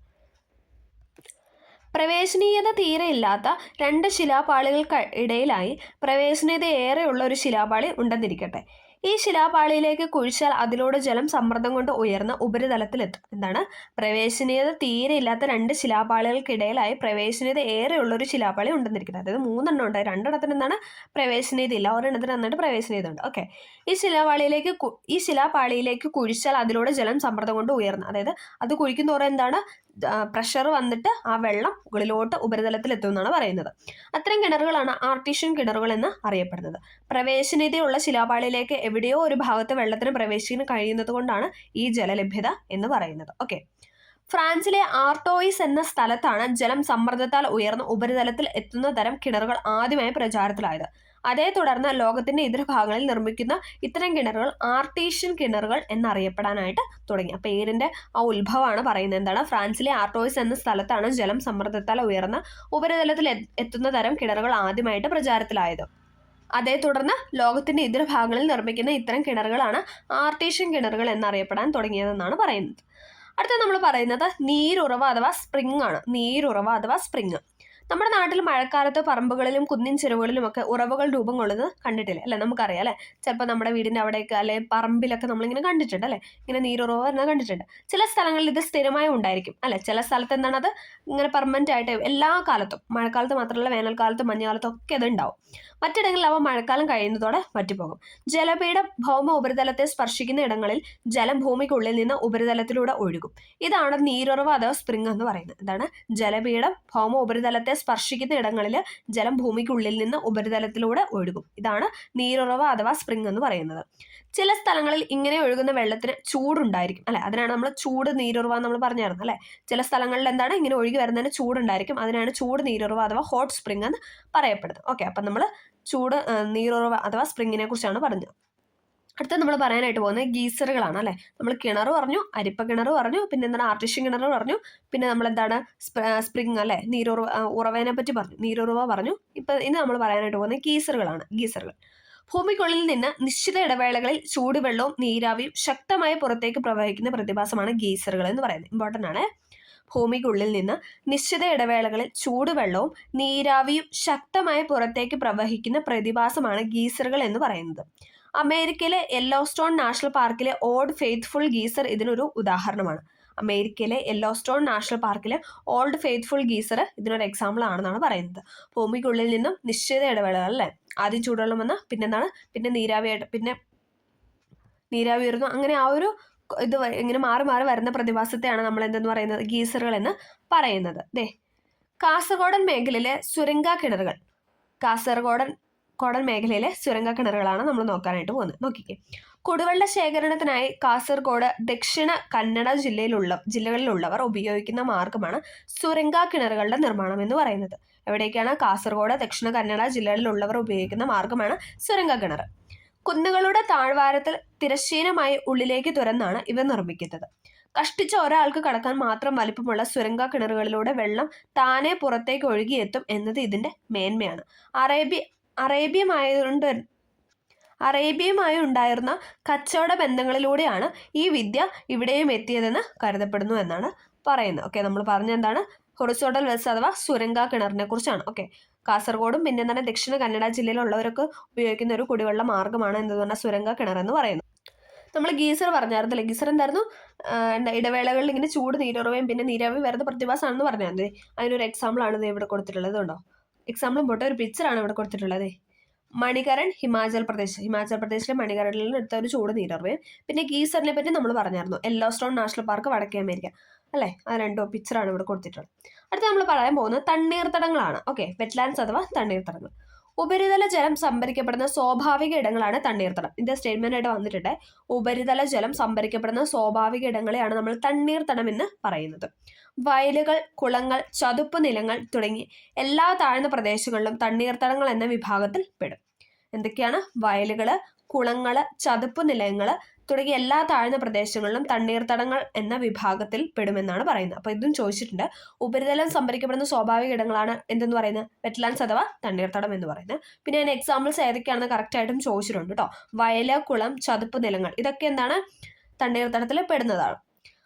A: പ്രവേശനീയത തീരെ ഇല്ലാത്ത രണ്ട് ശിലാപാളികൾക്ക് ഇടയിലായി പ്രവേശനീയത ഏറെയുള്ള ഒരു ശിലാപാളി ഉണ്ടെന്നിരിക്കട്ടെ. ഈ ശിലാപാളിയിലേക്ക് കുഴിച്ചാൽ അതിലൂടെ ജലം സമ്മർദ്ദം കൊണ്ട് ഉയർന്ന് ഉപരിതലത്തിലെത്തും. എന്താണ്? പ്രവേശനീയത തീരെ ഇല്ലാത്ത രണ്ട് ശിലാപാളികൾക്കിടയിലായി പ്രവേശനീയത ഏറെയുള്ള ഒരു ശിലാപാളി ഉണ്ടെന്നിരിക്കുന്നത്. അതായത് 3 ഉണ്ട്, 2 എന്താണ് പ്രവേശനീയത ഇല്ല, ഒരെണ്ണത്തിന് നന്നായിട്ട് പ്രവേശനീയത ഉണ്ട്. ഓക്കെ, ഈ ശിലാപാളിയിലേക്ക് കുഴിച്ചാൽ അതിലൂടെ ജലം സമ്മർദ്ദം കൊണ്ട് ഉയർന്ന്, അതായത് അത് കുഴിക്കുന്നതോടെ എന്താണ് പ്രഷർ വന്നിട്ട് ആ വെള്ളം മുകളിലോട്ട് ഉപരിതലത്തിൽ എത്തും എന്നാണ് പറയുന്നത്. അത്തരം കിണറുകളാണ് ആർട്ടീഷ്യൻ കിണറുകൾ എന്ന് അറിയപ്പെടുന്നത്. പ്രവേശനീയതയുള്ള ശിലാപാളിയിലേക്ക് എവിടെയോ ഒരു ഭാഗത്ത് വെള്ളത്തിന് പ്രവേശിക്കാൻ കഴിയുന്നത് കൊണ്ടാണ് ഈ ജലലഭ്യത എന്ന് പറയുന്നത്. ഓക്കെ, ഫ്രാൻസിലെ ആർട്ടോയിസ് എന്ന സ്ഥലത്താണ് ജലം സമ്മർദ്ദത്താൽ ഉയർന്ന് ഉപരിതലത്തിൽ എത്തുന്ന തരം കിണറുകൾ ആദ്യമായി പ്രചാരത്തിലായത്. അതേ തുടർന്ന് ലോകത്തിന്റെ ഇതര ഭാഗങ്ങളിൽ നിർമ്മിക്കുന്ന ഇത്തരം കിണറുകൾ ആർട്ടീഷ്യൻ കിണറുകൾ എന്നറിയപ്പെടാനായിട്ട് തുടങ്ങി. ആ പേരിന്റെ ആ ഉത്ഭവമാണ് പറയുന്നത്. എന്താണ്? ഫ്രാൻസിലെ ആർട്ടോയിസ് എന്ന സ്ഥലത്താണ് ജലം സമ്മർദ്ദത്താൽ ഉയർന്ന ഉപരിതലത്തിൽ എത്തുന്ന തരം കിണറുകൾ ആദ്യമായിട്ട് പ്രചാരത്തിലായത്. അതേ തുടർന്ന് ലോകത്തിന്റെ ഇതര ഭാഗങ്ങളിൽ നിർമ്മിക്കുന്ന ഇത്തരം കിണറുകളാണ് ആർട്ടീഷ്യൻ കിണറുകൾ എന്നറിയപ്പെടാൻ തുടങ്ങിയതെന്നാണ് പറയുന്നത്. അടുത്ത നമ്മൾ പറയുന്നത് നീരുറവ അഥവാ സ്പ്രിംഗ് ആണ്. നമ്മുടെ നാട്ടിൽ മഴക്കാലത്ത് പറമ്പുകളിലും കുന്നിൻ ചെരുവുകളിലുമൊക്കെ ഉറവകൾ രൂപം കൊള്ളുന്നത് കണ്ടിട്ടില്ലേ? അല്ലെ, നമുക്കറിയാം അല്ലെ. ചിലപ്പോൾ നമ്മുടെ വീടിൻ്റെ അവിടെയൊക്കെ അല്ലെ പറമ്പിലൊക്കെ നമ്മളിങ്ങനെ കണ്ടിട്ടുണ്ട് അല്ലെ, ഇങ്ങനെ നീരുറവ എന്ന് കണ്ടിട്ടുണ്ട്. ചില സ്ഥലങ്ങളിൽ ഇത് സ്ഥിരമായി ഉണ്ടായിരിക്കും അല്ലെ. ചില സ്ഥലത്ത് എന്താണ് അത് ഇങ്ങനെ പെർമനന്റ് ആയിട്ട് എല്ലാ കാലത്തും, മഴക്കാലത്ത് മാത്രമല്ല വേനൽക്കാലത്തും മഞ്ഞുകാലത്തും ഒക്കെ അത് ഉണ്ടാവും. മറ്റിടങ്ങളിൽ അവ മഴക്കാലം കഴിയുന്നതോടെ വറ്റിപ്പോകും. ജലപീഠം ഭൗമ ഉപരിതലത്തെ സ്പർശിക്കുന്ന ഇടങ്ങളിൽ ജലം ഭൂമിക്കുള്ളിൽ നിന്ന് ഉപരിതലത്തിലൂടെ ഒഴുകും. ഇതാണ് നീരുറവ അഥവാ സ്പ്രിംഗ് എന്ന് പറയുന്നത്. എന്താണ്? ജലപീഠം ഭൗമ ഉപരിതലത്തെ സ്പർശിക്കുന്ന ഇടങ്ങളിൽ ജലം ഭൂമിക്കുള്ളിൽ നിന്ന് ഉപരിതലത്തിലൂടെ ഒഴുകും. ഇതാണ് നീരുറവ അഥവാ സ്പ്രിംഗ് എന്ന് പറയുന്നത്. ചില സ്ഥലങ്ങളിൽ ഇങ്ങനെ ഒഴുകുന്ന വെള്ളത്തിന് ചൂടുണ്ടായിരിക്കും അല്ലെ, അതിനാണ് നമ്മൾ ചൂട് നീരുറവ നമ്മൾ പറഞ്ഞായിരുന്നു അല്ലെ. ചില സ്ഥലങ്ങളിൽ എന്താണ് ഇങ്ങനെ ഒഴുകി വരുന്നതിന് ചൂടുണ്ടായിരിക്കും, അതിനാണ് ചൂട് നീരുറവ അഥവാ ഹോട്ട് സ്പ്രിംഗ് എന്ന് പറയപ്പെടുന്നത്. ഓക്കെ, അപ്പം നമ്മൾ ചൂട് നീരുറവ അഥവാ സ്പ്രിങ്ങിനെ കുറിച്ചാണ് പറഞ്ഞത്. അടുത്ത നമ്മൾ പറയാനായിട്ട് പോകുന്നത് ഗീസറുകളാണ് അല്ലെ. നമ്മൾ കിണർ പറഞ്ഞു, അരിപ്പ കിണർ പറഞ്ഞു, പിന്നെ എന്താണ് ആർട്ടിഷ്യൻ കിണർ പറഞ്ഞു, പിന്നെ നമ്മൾ എന്താണ് സ്പ്രിംഗ് അല്ലെ, ഉറവേനെ പറ്റി പറഞ്ഞു, നീരുറവ പറഞ്ഞു. ഇനി നമ്മൾ പറയാനായിട്ട് പോകുന്നത് ഗീസറുകൾ. ഭൂമിക്കുള്ളിൽ നിന്ന് നിശ്ചിത ഇടവേളകളിൽ ചൂടുവെള്ളവും നീരാവിയും ശക്തമായി പുറത്തേക്ക് പ്രവഹിക്കുന്ന പ്രതിഭാസമാണ് ഗീസറുകൾ എന്ന് പറയുന്നത്. ഇമ്പോർട്ടൻ്റ് ആണ്. ഭൂമിക്കുള്ളിൽ നിന്ന് നിശ്ചിത ഇടവേളകളിൽ ചൂടുവെള്ളവും നീരാവിയും ശക്തമായി പുറത്തേക്ക് പ്രവഹിക്കുന്ന പ്രതിഭാസമാണ് ഗീസറുകൾ എന്ന് പറയുന്നത്. അമേരിക്കയിലെ യെല്ലോസ്റ്റോൺ നാഷണൽ പാർക്കിലെ ഓൾഡ് ഫെയ്ത്ത്ഫുൾ ഗീസർ ഇതിനൊരു ഉദാഹരണമാണ്. അമേരിക്കയിലെ യെല്ലോസ്റ്റോൺ നാഷണൽ പാർക്കിലെ ഓൾഡ് ഫെയ്ത്ത്ഫുൾ ഗീസർ ഇതിനൊരു എക്സാമ്പിൾ ആണെന്നാണ് പറയുന്നത്. ഭൂമിക്കുള്ളിൽ നിന്നും നിശ്ചിത ഇടവേളകൾ അല്ലേ, ആദ്യം ചൂടുവെള്ളം വന്ന് പിന്നെ നീരാവി വരുന്നു, അങ്ങനെ ആ ഒരു ഇത് ഇങ്ങനെ മാറി മാറി വരുന്ന പ്രതിഭാസത്തെയാണ് നമ്മൾ എന്തെന്ന് പറയുന്നത് ഗീസറുകൾ എന്ന് പറയുന്നത്. കാസർഗോഡൻ മേഖലയിലെ സുരംഗ കിണറുകളാണ് നമ്മൾ നോക്കാനായിട്ട് പോകുന്നത്. നോക്കിക്കേ, കുടിവെള്ള ശേഖരണത്തിനായി കാസർഗോഡ്, ദക്ഷിണ കന്നഡ ജില്ലകളിലുള്ളവർ ഉപയോഗിക്കുന്ന മാർഗമാണ് സുരംഗ കിണറുകളുടെ നിർമ്മാണം എന്ന് പറയുന്നത്. എവിടേക്കാണ്? കാസർഗോഡ്, ദക്ഷിണ കന്നഡ ജില്ലകളിലുള്ളവർ ഉപയോഗിക്കുന്ന മാർഗമാണ് സുരംഗ കിണർ. കുന്നുകളുടെ താഴ്വാരത്തിൽ തിരശ്ചീനമായി ഉള്ളിലേക്ക് തുരന്നാണ് ഇവ നിർമ്മിക്കുന്നത്. കഷ്ടിച്ച ഒരാൾക്ക് കടക്കാൻ മാത്രം വലിപ്പമുള്ള സുരംഗ കിണറുകളിലൂടെ വെള്ളം താനെ പുറത്തേക്ക് ഒഴുകിയെത്തും എന്നത് ഇതിന്റെ മേന്മയാണ്. അറേബ്യയുമായി ഉണ്ടായിരുന്ന കച്ചവട ബന്ധങ്ങളിലൂടെയാണ് ഈ വിദ്യ ഇവിടെയും എത്തിയതെന്ന് കരുതപ്പെടുന്നു എന്നാണ് പറയുന്നത്. ഓക്കെ, നമ്മൾ പറഞ്ഞ എന്താണ്? ഹൊറിസോണ്ടൽ വെൽസ് അഥവാ സുരംഗ കിണറിനെ കുറിച്ചാണ്. ഓക്കെ, കാസർഗോഡും പിന്നെ എന്താണ് ദക്ഷിണ കന്നഡ ജില്ലയിലുള്ളവരൊക്കെ ഉപയോഗിക്കുന്ന ഒരു കുടിവെള്ള മാർഗ്ഗമാണ് എന്ന് പറഞ്ഞാൽ സുരംഗ കിണർ എന്ന് പറയുന്നത്. നമ്മൾ ഗീസർ പറഞ്ഞായിരുന്നില്ലേ? ഗീസർ എന്തായിരുന്നു? ഇടവേളകളിൽ ഇങ്ങനെ ചൂട് നീരുറവയും പിന്നെ നീരാവി വരുന്ന പ്രതിഭാസമാണെന്ന് പറഞ്ഞാൽ മതി. അതിനൊരു എക്സാമ്പിളാണ് ഇത് ഇവിടെ കൊടുത്തിട്ടുള്ളത്. ഉണ്ടോ? എക്സാമ്പിളും പോട്ടെ, ഒരു പിക്ചറാണ് ഇവിടെ കൊടുത്തിട്ടുള്ളത്. മണികരൺ, ഹിമാചൽ പ്രദേശിലെ മണികരണിൽ നിന്ന് എടുത്ത ഒരു ചൂട് നീരുറവയും പിന്നെ ഗീസറിനെ പറ്റി നമ്മൾ പറഞ്ഞായിരുന്നു. യെല്ലോ സ്റ്റോൺ നാഷണൽ പാർക്ക്, വടക്കേ അമേരിക്ക അല്ലേ? അത് രണ്ടോ പിക്ചറാണ് ഇവിടെ കൊടുത്തിട്ടുള്ളത്. അടുത്ത് നമ്മൾ പറയാൻ പോകുന്നത് തണ്ണീർത്തടങ്ങളാണ്. ഓക്കെ, വെറ്റ്ലാൻഡ്സ് അഥവാ തണ്ണീർത്തടങ്ങൾ. ഉപരിതല ജലം സംഭരിക്കപ്പെടുന്ന സ്വാഭാവിക ഇടങ്ങളാണ് തണ്ണീർത്തടം. ഇതിന്റെ സ്റ്റേറ്റ്മെന്റ് ആയിട്ട് വന്നിട്ടുണ്ട്. ഉപരിതല ജലം സംഭരിക്കപ്പെടുന്ന സ്വാഭാവിക ഇടങ്ങളെയാണ് നമ്മൾ തണ്ണീർത്തടം എന്ന് പറയുന്നത്. വയലുകൾ, കുളങ്ങൾ, ചതുപ്പ് നിലങ്ങൾ തുടങ്ങി എല്ലാ താഴ്ന്ന പ്രദേശങ്ങളിലും തണ്ണീർത്തടങ്ങൾ എന്ന വിഭാഗത്തിൽ പെടും. എന്തൊക്കെയാണ്? വയലുകള്, കുളങ്ങള്, ചതുപ്പ് നിലങ്ങള് തുടങ്ങിയ എല്ലാ താഴ്ന്ന പ്രദേശങ്ങളിലും തണ്ണീർത്തടങ്ങൾ എന്ന വിഭാഗത്തിൽ പെടുമെന്നാണ് പറയുന്നത്. അപ്പോൾ ഇതും ചോദിച്ചിട്ടുണ്ട്. ഉപരിതലം സംഭരിക്കപ്പെടുന്ന സ്വാഭാവിക ഇടങ്ങളാണ് എന്തെന്ന് പറയുന്നത്? വെറ്റ്ലാൻഡ്സ് അഥവാ തണ്ണീർത്തടം എന്ന് പറയുന്നത്. പിന്നെ അതിന് എക്സാമ്പിൾസ് ഏതൊക്കെയാണെന്ന് കറക്റ്റായിട്ടും ചോദിച്ചിട്ടുണ്ട് കേട്ടോ. വയല്, കുളം, ചതുപ്പ് നിലങ്ങൾ ഇതൊക്കെ എന്താണ്? തണ്ണീർത്തടത്തിൽ പെടുന്നതാണ്.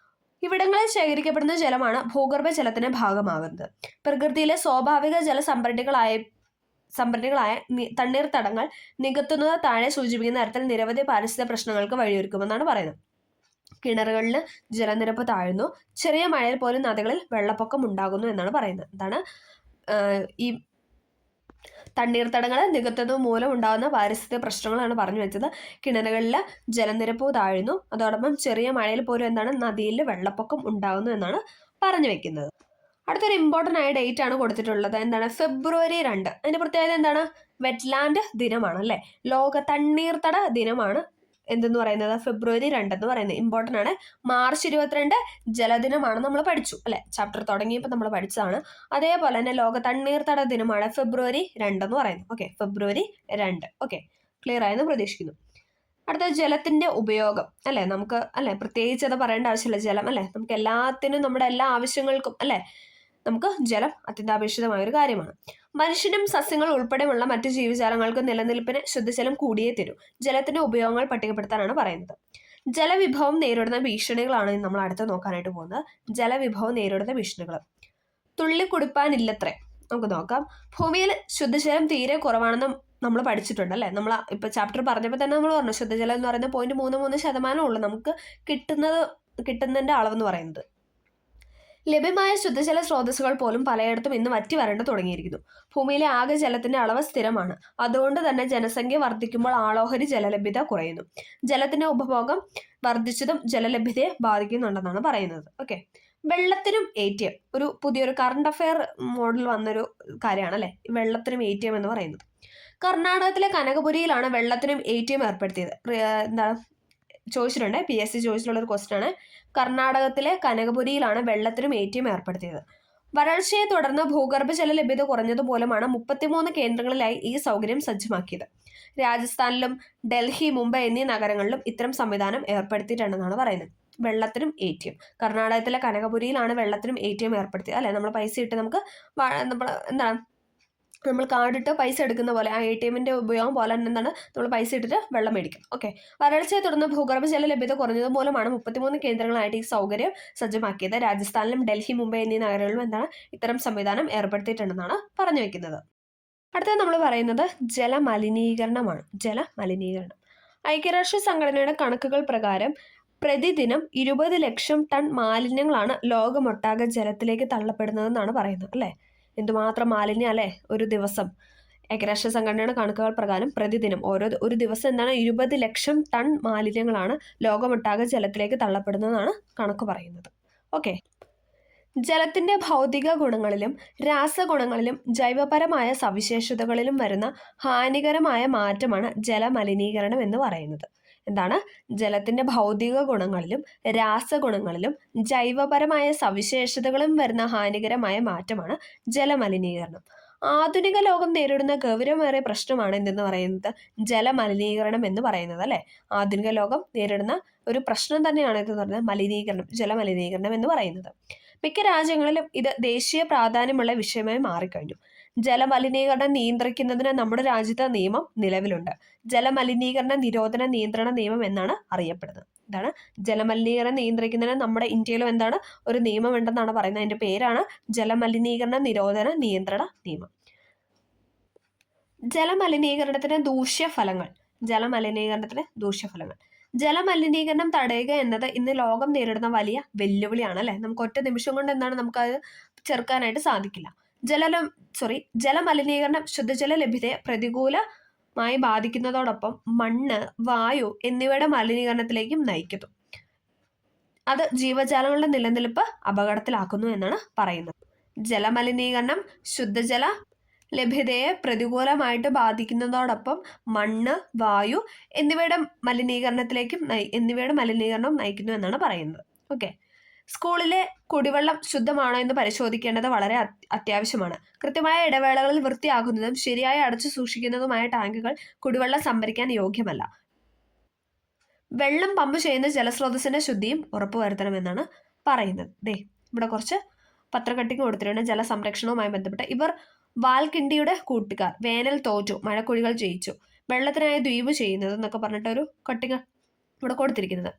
A: ഇവിടങ്ങളിൽ ശേഖരിക്കപ്പെടുന്ന ജലമാണ് ഭൂഗർഭ ജലത്തിന്റെ ഭാഗമാകുന്നത്. പ്രകൃതിയിലെ സ്വാഭാവിക ജലസംഭരണികളായ തണ്ണീർത്തടങ്ങൾ നികത്തുന്നത് താഴെ സൂചിപ്പിക്കുന്ന തരത്തിൽ നിരവധി പാരിസ്ഥിതിക പ്രശ്നങ്ങൾക്ക് വഴിയൊരുക്കുമെന്നാണ് പറയുന്നത്. കിണറുകളിൽ ജലനിരപ്പ് താഴുന്നു, ചെറിയ മഴയിൽ പോലും നദികളിൽ വെള്ളപ്പൊക്കം ഉണ്ടാകുന്നു എന്നാണ് പറയുന്നത്. എന്താണ് ഈ തണ്ണീർത്തടങ്ങൾ നികത്തുന്നത് മൂലം ഉണ്ടാകുന്ന പാരിസ്ഥിതിക പ്രശ്നങ്ങളാണ് പറഞ്ഞു വെച്ചത്. കിണറുകളിൽ ജലനിരപ്പ് താഴുന്നു, അതോടൊപ്പം ചെറിയ മഴയിൽ പോലും എന്താണ് നദിയിൽ വെള്ളപ്പൊക്കം ഉണ്ടാകുന്നു എന്നാണ് പറഞ്ഞു വെക്കുന്നത്. അടുത്തൊരു ഇമ്പോർട്ടൻ്റ് ആയ ഡേറ്റ് ആണ് കൊടുത്തിട്ടുള്ളത്. എന്താണ്? ഫെബ്രുവരി 2. അതിന്റെ പ്രത്യേകത എന്താണ്? വെറ്റ്ലാൻഡ് ദിനമാണ് അല്ലേ? ലോക തണ്ണീർത്തട ദിനമാണ് എന്തെന്ന് പറയുന്നത്? ഫെബ്രുവരി 2 എന്ന് പറയുന്നത് ഇമ്പോർട്ടൻ്റ് ആണ്. മാർച്ച് 22 ജലദിനമാണ്, നമ്മൾ പഠിച്ചു അല്ലെ? ചാപ്റ്റർ തുടങ്ങിയപ്പോൾ നമ്മൾ പഠിച്ചതാണ്. അതേപോലെ തന്നെ ലോക തണ്ണീർത്തട ദിനമാണ് ഫെബ്രുവരി 2 എന്ന് പറയുന്നത്. ഓക്കെ, ഫെബ്രുവരി 2. ഓക്കെ, ക്ലിയർ ആയെന്ന് പ്രതീക്ഷിക്കുന്നു. അടുത്ത ജലത്തിന്റെ ഉപയോഗം അല്ലെ? നമുക്ക് അല്ലെ പ്രത്യേകിച്ച് അത് പറയേണ്ട ആവശ്യമില്ല. ജലം അല്ലെ നമുക്ക് എല്ലാത്തിനും, നമ്മുടെ എല്ലാ ആവശ്യങ്ങൾക്കും അല്ലെ നമുക്ക് ജലം അത്യന്താപേക്ഷിതമായ ഒരു കാര്യമാണ്. മനുഷ്യനും സസ്യങ്ങൾ ഉൾപ്പെടെയുള്ള മറ്റു ജീവജാലങ്ങൾക്ക് നിലനിൽപ്പിന് ശുദ്ധജലം കൂടിയേ തരൂ. ജലത്തിന്റെ ഉപയോഗങ്ങൾ പട്ടികപ്പെടുത്താനാണ് പറയുന്നത്. ജലവിഭവം നേരിടുന്ന ഭീഷണികളാണ് നമ്മൾ അടുത്ത് നോക്കാനായിട്ട് പോകുന്നത്. ജലവിഭവം നേരിടുന്ന ഭീഷണികൾ. തുള്ളി കുടിപ്പാനില്ലത്രേ. നമുക്ക് നോക്കാം. ഭൂമിയിൽ ശുദ്ധജലം തീരെ കുറവാണെന്ന് നമ്മൾ പഠിച്ചിട്ടുണ്ട് അല്ലേ? നമ്മൾ ഇപ്പൊ ചാപ്റ്റർ പറഞ്ഞപ്പോൾ തന്നെ നമ്മൾ പറഞ്ഞു ശുദ്ധജലം എന്ന് പറയുന്നത് 0.33% ഉള്ളൂ നമുക്ക് കിട്ടുന്നതിന്റെ അളവെന്ന് പറയുന്നത്. ലഭ്യമായ ശുദ്ധജല സ്രോതസ്സുകൾ പോലും പലയിടത്തും ഇന്ന് വറ്റി വരണ്ടു തുടങ്ങിയിരിക്കുന്നു. ഭൂമിയിലെ ആകെ ജലത്തിന്റെ അളവ് സ്ഥിരമാണ്. അതുകൊണ്ട് തന്നെ ജനസംഖ്യ വർദ്ധിക്കുമ്പോൾ ആളോഹരി ജലലഭ്യത കുറയുന്നു. ജലത്തിന്റെ ഉപഭോഗം വർദ്ധിച്ചതും ജലലഭ്യതയെ ബാധിക്കുന്നുണ്ടെന്നാണ് പറയുന്നത്. ഓക്കെ, വെള്ളത്തിനും ATM ഒരു പുതിയൊരു കറണ്ട് അഫെയർ മോഡൽ വന്നൊരു കാര്യമാണ് അല്ലെ? വെള്ളത്തിനും ATM എന്ന് പറയുന്നത്. കർണാടകത്തിലെ കനകപുരിയിലാണ് വെള്ളത്തിനും ATM ഏർപ്പെടുത്തിയത്. എന്താണ് ചോദിച്ചിട്ടുണ്ട്, PSC ചോദിച്ചിട്ടുള്ള ഒരു ക്വസ്റ്റ്യൻ ആണ്. കർണാടകത്തിലെ കനകപുരിയിലാണ് വെള്ളത്തിനും ATM ഏർപ്പെടുത്തിയത്. വരൾച്ചയെ തുടർന്ന് ഭൂഗർഭജല ലഭ്യത കുറഞ്ഞതുമൂലമാണ് 33 കേന്ദ്രങ്ങളിലായി ഈ സൗകര്യം സജ്ജമാക്കിയത്. രാജസ്ഥാനിലും ഡൽഹി, മുംബൈ എന്നീ നഗരങ്ങളിലും ഇത്തരം സംവിധാനം ഏർപ്പെടുത്തിയിട്ടുണ്ടെന്നാണ് പറയുന്നത്. വെള്ളത്തിനും ATM കർണാടകത്തിലെ കനകപുരിയിലാണ് വെള്ളത്തിനും ATM ഏർപ്പെടുത്തിയത് അല്ലെ? നമ്മൾ പൈസ ഇട്ട് നമുക്ക് നമ്മൾ കാർഡിട്ട് പൈസ എടുക്കുന്ന പോലെ ആ ATMന്റെ ഉപയോഗം പോലെ തന്നെ എന്താണ് നമ്മൾ പൈസ ഇട്ടിട്ട് വെള്ളം മേടിക്കും. ഓക്കെ, വരൾച്ചയെ തുടർന്ന് ഭൂഗർഭജല ലഭ്യത കുറഞ്ഞത് മൂലമാണ് 33 കേന്ദ്രങ്ങളായിട്ട് ഈ സൗകര്യം സജ്ജമാക്കിയത്. രാജസ്ഥാനിലും ഡൽഹി, മുംബൈ എന്നീ നഗരങ്ങളിലും എന്താണ് ഇത്തരം സംവിധാനം ഏർപ്പെടുത്തിയിട്ടുണ്ടെന്നാണ് പറഞ്ഞു വെക്കുന്നത്. അടുത്തത് നമ്മൾ പറയുന്നത് ജലമലിനീകരണമാണ്. ജലമലിനീകരണം. ഐക്യരാഷ്ട്ര സംഘടനയുടെ കണക്കുകൾ പ്രകാരം പ്രതിദിനം 20 ലക്ഷം ടൺ മാലിന്യങ്ങളാണ് ലോകമൊട്ടാകെ ജലത്തിലേക്ക് തള്ളപ്പെടുന്നതെന്നാണ് പറയുന്നത് അല്ലേ? എന്തുമാത്രം മാലിന്യം അല്ലേ ഒരു ദിവസം? ഐക്യരാഷ്ട്ര സംഘടനയുടെ കണക്കുകൾ പ്രകാരം പ്രതിദിനം ഒരു ദിവസം എന്താണ് 20 ലക്ഷം ടൺ മാലിന്യങ്ങളാണ് ലോകമൊട്ടാകെ ജലത്തിലേക്ക് തള്ളപ്പെടുന്നതെന്നാണ് കണക്ക് പറയുന്നത്. ഓക്കെ, ജലത്തിന്റെ ഭൗതിക ഗുണങ്ങളിലും രാസഗുണങ്ങളിലും ജൈവപരമായ സവിശേഷതകളിലും വരുന്ന ഹാനികരമായ മാറ്റമാണ് ജലമലിനീകരണം എന്ന് പറയുന്നത്. എന്താണ്? ജലത്തിൻ്റെ ഭൗതിക ഗുണങ്ങളിലും രാസഗുണങ്ങളിലും ജൈവപരമായ സവിശേഷതകളും വരുന്ന ഹാനികരമായ മാറ്റമാണ് ജലമലിനീകരണം. ആധുനിക ലോകം നേരിടുന്ന ഗൗരവമേറിയ പ്രശ്നമാണ് എന്തെന്ന് പറയുന്നത്? ജലമലിനീകരണം എന്ന് പറയുന്നത്, അല്ലേ? ആധുനിക ലോകം നേരിടുന്ന ഒരു പ്രശ്നം തന്നെയാണ് ഇതെന്ന് പറയുന്നത് മലിനീകരണം, ജലമലിനീകരണം എന്ന് പറയുന്നത്. മിക്ക രാജ്യങ്ങളിലും ഇത് ദേശീയ പ്രാധാന്യമുള്ള വിഷയമായി മാറിക്കഴിഞ്ഞു. ജലമലിനീകരണം നിയന്ത്രിക്കുന്നതിന് നമ്മുടെ രാജ്യത്ത് നിയമം നിലവിലുണ്ട്. ജലമലിനീകരണ നിരോധന നിയന്ത്രണ നിയമം എന്നാണ് അറിയപ്പെടുന്നത്. ഇതാണ് ജലമലിനീകരണം നിയന്ത്രിക്കുന്നതിന് നമ്മുടെ ഇന്ത്യയിലും എന്താണ് ഒരു നിയമം ഉണ്ടെന്നാണ് പറയുന്നത്. അതിന്റെ പേരാണ് ജലമലിനീകരണ നിരോധന നിയന്ത്രണ നിയമം. ജലമലിനീകരണത്തിന് ദൂഷ്യഫലങ്ങൾ. ജലമലിനീകരണം തടയുക എന്നത് ഇന്ന് ലോകം നേരിടുന്ന വലിയ വെല്ലുവിളിയാണ്, അല്ലെ? നമുക്ക് ഒറ്റ നിമിഷം കൊണ്ട് എന്താണ് നമുക്കത് ചെറുക്കാനായിട്ട് സാധിക്കില്ല. ജലമലിനീകരണം ശുദ്ധജല ലഭ്യതയെ പ്രതികൂലമായി ബാധിക്കുന്നതോടൊപ്പം മണ്ണ്, വായു എന്നിവയുടെ മലിനീകരണത്തിലേക്കും നയിക്കുന്നു. അത് ജീവജാലങ്ങളുടെ നിലനിൽപ്പ് അപകടത്തിലാക്കുന്നു എന്നാണ് പറയുന്നത്. ജലമലിനീകരണം ശുദ്ധജല ലഭ്യതയെ പ്രതികൂലമായിട്ട് ബാധിക്കുന്നതോടൊപ്പം മണ്ണ്, വായു എന്നിവയുടെ മലിനീകരണം നയിക്കുന്നു എന്നാണ് പറയുന്നത്. ഓക്കെ. സ്കൂളിലെ കുടിവെള്ളം ശുദ്ധമാണോ എന്ന് പരിശോധിക്കേണ്ടത് വളരെ അത്യാവശ്യമാണ്. കൃത്യമായ ഇടവേളകളിൽ വൃത്തിയാക്കുന്നതും ശരിയായി അടച്ചു സൂക്ഷിക്കുന്നതുമായ ടാങ്കുകൾ കുടിവെള്ളം സംഭരിക്കാൻ യോഗ്യമല്ല. വെള്ളം പമ്പ് ചെയ്യുന്ന ജലസ്രോതസ്സിന്റെ ശുദ്ധിയും ഉറപ്പുവരുത്തണമെന്നാണ് പറയുന്നത്. ഇവിടെ കുറച്ച് പത്രക്കട്ടിങ് കൊടുത്തിട്ടുണ്ട് ജലസംരക്ഷണവുമായി ബന്ധപ്പെട്ട്. ഇവർ വാൽകിണ്ടിയുടെ കൂട്ടുകാർ, വേനൽ തോറ്റു, മഴക്കുഴികൾ ജയിച്ചു, വെള്ളത്തിനായി ദ്വീപ് ചെയ്യുന്നത് എന്നൊക്കെ പറഞ്ഞിട്ടൊരു കട്ടിങ് ഇവിടെ കൊടുത്തിരിക്കുന്നത്.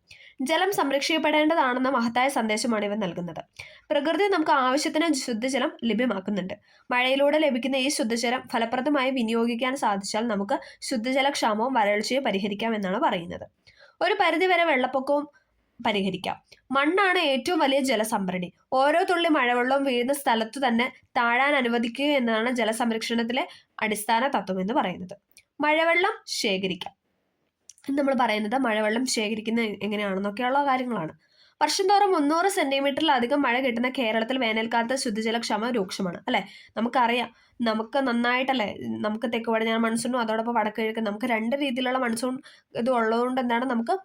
A: ജലം സംരക്ഷിക്കപ്പെടേണ്ടതാണെന്ന മഹത്തായ സന്ദേശമാണ് ഇവ നൽകുന്നത്. പ്രകൃതി നമുക്ക് ആവശ്യത്തിന് ശുദ്ധജലം ലഭ്യമാക്കുന്നുണ്ട്. മഴയിലൂടെ ലഭിക്കുന്ന ഈ ശുദ്ധജലം ഫലപ്രദമായി വിനിയോഗിക്കാൻ സാധിച്ചാൽ നമുക്ക് ശുദ്ധജലക്ഷാമവും വരൾച്ചയും പരിഹരിക്കാം എന്നാണ് പറയുന്നത്. ഒരു പരിധിവരെ വെള്ളപ്പൊക്കവും പരിഹരിക്കാം. മണ്ണാണ് ഏറ്റവും വലിയ ജലസംഭരണി. ഓരോ തുള്ളി മഴവെള്ളവും വീഴുന്ന സ്ഥലത്തു തന്നെ താഴാൻ അനുവദിക്കുക എന്നതാണ് ജലസംരക്ഷണത്തിലെ അടിസ്ഥാന തത്വം എന്ന് പറയുന്നത്. മഴവെള്ളം ശേഖരിക്കാം. നമ്മൾ പറയുന്നത് മഴവെള്ളം ശേഖരിക്കുന്ന എങ്ങനെയാണെന്നൊക്കെയുള്ള കാര്യങ്ങളാണ്. വർഷം തോറും 300 സെന്റിമീറ്ററിലധികം മഴ കിട്ടുന്ന കേരളത്തിൽ വേനൽക്കാലത്ത് ശുദ്ധജലക്ഷാമം രൂക്ഷമാണ്, അല്ലെ? നമുക്കറിയാം, നമുക്ക് നന്നായിട്ടല്ലേ, നമുക്ക് തെക്ക് പടിഞ്ഞാറ് മൺസൂണും അതോടൊപ്പം വടക്ക് കിഴക്ക്, നമുക്ക് 2 രീതിയിലുള്ള മൺസൂൺ ഇത് ഉള്ളതുകൊണ്ട് എന്താണ് നമുക്ക്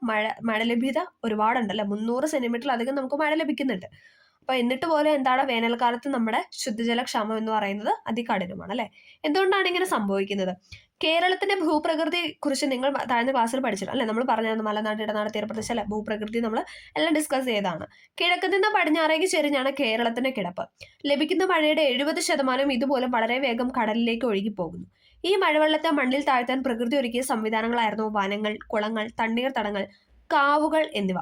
A: മഴ ലഭ്യത ഒരുപാടുണ്ടല്ലേ. 300 സെന്റിമീറ്ററിലധികം നമുക്ക് മഴ ലഭിക്കുന്നുണ്ട്. അപ്പൊ എന്നിട്ട് പോലും എന്താണ് വേനൽക്കാലത്ത് നമ്മുടെ ശുദ്ധജലക്ഷാമം എന്ന് പറയുന്നത് അതികഠിനമാണ്, അല്ലെ? എന്തുകൊണ്ടാണ് ഇങ്ങനെ സംഭവിക്കുന്നത്? കേരളത്തിന്റെ ഭൂപ്രകൃതിയെ കുറിച്ച് നിങ്ങൾ താഴ്ന്ന ക്ലാസ്സിൽ പഠിച്ചിട്ടുണ്ട്, അല്ലെ? നമ്മൾ പറഞ്ഞായിരുന്നു മലനാട്, ഇടനാട്, തീരപ്രദേശം, അല്ലെ? ഭൂപ്രകൃതി നമ്മൾ എല്ലാം ഡിസ്കസ് ചെയ്തതാണ്. കിഴക്ക് നിന്ന് പടിഞ്ഞാറേക്ക് ചെരിഞ്ഞാണ് കേരളത്തിന്റെ കിടപ്പ്. ലഭിക്കുന്ന മഴയുടെ 70% ഇതുപോലും വളരെ വേഗം കടലിലേക്ക് ഒഴുകിപ്പോകുന്നു. ഈ മഴവെള്ളത്തെ മണ്ണിൽ താഴ്ത്താൻ പ്രകൃതി ഒരുക്കിയ സംവിധാനങ്ങളായിരുന്നു വനങ്ങൾ, കുളങ്ങൾ, തണ്ണീർത്തടങ്ങൾ, കാവുകൾ എന്നിവ.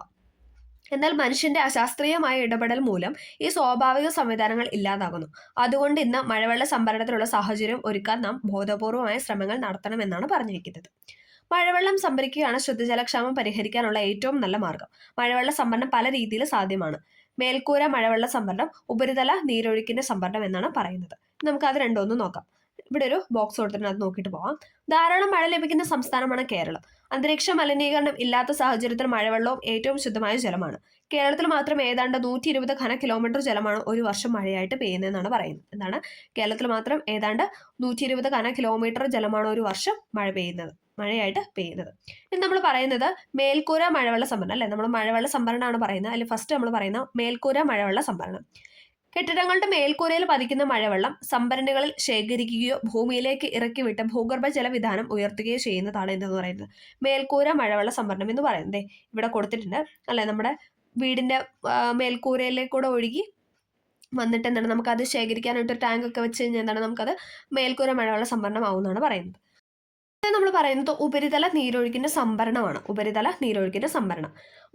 A: എന്നാൽ മനുഷ്യന്റെ അശാസ്ത്രീയമായ ഇടപെടൽ മൂലം ഈ സ്വാഭാവിക സംവിധാനങ്ങൾ ഇല്ലാതാകുന്നു. അതുകൊണ്ട് ഇന്ന് മഴവെള്ള സംഭരണത്തിനുള്ള സാഹചര്യം ഒരുക്കാൻ നാം ബോധപൂർവമായ ശ്രമങ്ങൾ നടത്തണമെന്നാണ് പറഞ്ഞിരിക്കുന്നത്. മഴവെള്ളം സംഭരിക്കുകയാണ് ശുദ്ധജലക്ഷാമം പരിഹരിക്കാനുള്ള ഏറ്റവും നല്ല മാർഗം. മഴവെള്ള സംഭരണം പല രീതിയിൽ സാധ്യമാണ്. മേൽക്കൂര മഴവെള്ള സംഭരണം, ഉപരിതല നീരൊഴുക്കിന്റെ സംഭരണം എന്നാണ് പറയുന്നത്. നമുക്ക് അത് രണ്ടൊന്നും നോക്കാം. ഇവിടെ ഒരു ബോക്സ് കൊടുത്തിട്ട് അത് നോക്കിയിട്ട് പോവാം. ധാരാളം മഴ ലഭിക്കുന്ന സംസ്ഥാനമാണ് കേരളം. അന്തരീക്ഷ മലിനീകരണം ഇല്ലാത്ത സാഹചര്യത്തിൽ മഴവെള്ളവും ഏറ്റവും ശുദ്ധമായ ജലമാണ്. കേരളത്തിൽ മാത്രം ഏതാണ്ട് 120 ഘന കിലോമീറ്റർ ജലമാണ് ഒരു വർഷം മഴയായിട്ട് പെയ്യുന്നതെന്നാണ് പറയുന്നത്. എന്താണ്? കേരളത്തിൽ മാത്രം ഏതാണ്ട് 120 ഘന കിലോമീറ്റർ ജലമാണ് ഒരു വർഷം മഴയായിട്ട് പെയ്യുന്നത്. ഇനി നമ്മൾ പറയുന്നത് മേൽക്കൂര മഴവെള്ള സംഭരണം, അല്ലെ? നമ്മൾ മഴവെള്ള സംഭരണമാണ് പറയുന്നത്. അതിൽ ഫസ്റ്റ് നമ്മൾ പറയുന്ന മേൽക്കൂര മഴവെള്ള സംഭരണം. കെട്ടിടങ്ങളുടെ മേൽക്കൂരയിൽ പതിക്കുന്ന മഴവെള്ളം സംഭരണികളിൽ ശേഖരിക്കുകയോ ഭൂമിയിലേക്ക് ഇറക്കിവിട്ട് ഭൂഗർഭ ജലവിധാനം ഉയർത്തുകയോ ചെയ്യുന്നതാണ് എന്തെന്ന് പറയുന്നത് മേൽക്കൂര മഴവെള്ള സംഭരണം എന്ന് പറയുന്നത്. ഇവിടെ കൊടുത്തിട്ടുണ്ട്, അല്ലെ? നമ്മുടെ വീടിന്റെ മേൽക്കൂരയിലേക്കൂടെ ഒഴുകി വന്നിട്ട് എന്താണ് നമുക്കത് ശേഖരിക്കാനായിട്ട് ടാങ്ക് ഒക്കെ വെച്ച് കഴിഞ്ഞാൽ എന്താണ് നമുക്കത് മേൽക്കൂര മഴവെള്ള സംഭരണം ആവുമെന്നാണ് പറയുന്നത്. നമ്മൾ പറയുന്നത് ഉപരിതല നീരൊഴുക്കിന്റെ സംഭരണമാണ്.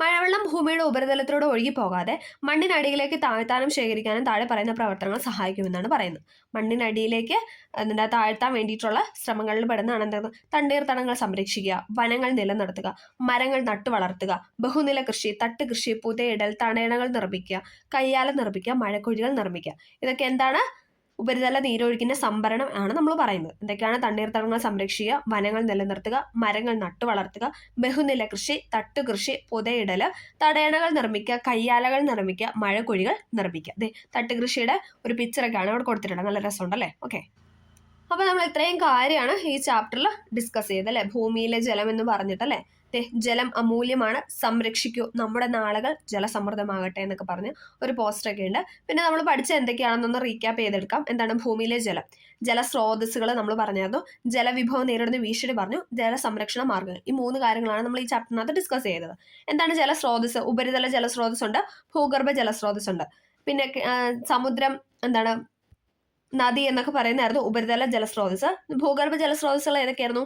A: മഴവെള്ളം ഭൂമിയുടെ ഉപരിതലത്തിലൂടെ ഒഴുകി പോകാതെ മണ്ണിനടിയിലേക്ക് താഴ്ത്താനും ശേഖരിക്കാനും താഴെ പറയുന്ന പ്രവർത്തനങ്ങൾ സഹായിക്കുമെന്നാണ് പറയുന്നത്. മണ്ണിനടിയിലേക്ക് താഴ്ത്താൻ വേണ്ടിയിട്ടുള്ള ശ്രമങ്ങളിൽ പെടുന്നതാണ് എന്താണ്? തണ്ണീർത്തടങ്ങൾ സംരക്ഷിക്കുക, വനങ്ങൾ നിലനിർത്തുക, മരങ്ങൾ നട്ടു വളർത്തുക, ബഹുനില കൃഷി, തട്ടുകൃഷി, പുതയിടൽ, തടയണകൾ നിർമ്മിക്കുക, കയ്യാല നിർമ്മിക്കുക, മഴക്കുഴികൾ നിർമ്മിക്കുക. ഇതൊക്കെ എന്താണ്? ഉപരിതല നീരൊഴുക്കിന്റെ സംഭരണം ആണ് നമ്മൾ പറയുന്നത്. എന്തൊക്കെയാണ്? തണ്ണീർത്തടങ്ങൾ സംരക്ഷിക്കുക, വനങ്ങൾ നിലനിർത്തുക, മരങ്ങൾ നട്ടു വളർത്തുക, ബഹുനില കൃഷി, തട്ടുകൃഷി, പുതയിടല്, തടയണകൾ നിർമ്മിക്കുക, കയ്യാലകൾ നിർമ്മിക്കുക, മഴക്കുഴികൾ നിർമ്മിക്കുക. അതെ, തട്ടുകൃഷിയുടെ ഒരു പിക്ചറൊക്കെയാണ് ഇവിടെ കൊടുത്തിട്ടുള്ളത്. നല്ല രസമുണ്ടല്ലേ? ഓക്കെ. അപ്പോൾ നമ്മൾ ഇത്രയും കാര്യമാണ് ഈ ചാപ്റ്ററിൽ ഡിസ്കസ് ചെയ്തത്, അല്ലേ? ഭൂമിയിലെ ജലം എന്ന് പറഞ്ഞിട്ടല്ലേ ജലം അമൂല്യമാണ്, സംരക്ഷിക്കൂ, നമ്മുടെ നാളുകൾ ജലസമൃദ്ധമാകട്ടെ എന്നൊക്കെ പറഞ്ഞ് ഒരു പോസ്റ്ററൊക്കെ ഉണ്ട്. പിന്നെ നമ്മൾ പഠിച്ച എന്തൊക്കെയാണെന്നൊന്ന് റീക്യാപ്പ് ചെയ്തെടുക്കാം. എന്താണ് ഭൂമിയിലെ ജലം, ജലസ്രോതസ്സുകൾ നമ്മൾ പറഞ്ഞായിരുന്നു, ജലവിഭവം നേരിടുന്ന ഭീഷണി പറഞ്ഞു, ജലസംരക്ഷണ മാർഗ്ഗങ്ങൾ. ഈ 3 കാര്യങ്ങളാണ് നമ്മൾ ഈ ചാപ്റ്ററിനകത്ത് ഡിസ്കസ് ചെയ്തത്. എന്താണ് ജലസ്രോതസ്? ഉപരിതല ജലസ്രോതസ്സുണ്ട്, ഭൂഗർഭ ജലസ്രോതസ്സുണ്ട്. പിന്നെ സമുദ്രം, എന്താണ് നദി എന്നൊക്കെ പറയുന്നതായിരുന്നു ഉപരിതല ജലസ്രോതസ്. ഭൂഗർഭ ജലസ്രോതസ്സുകൾ ഏതൊക്കെയായിരുന്നു?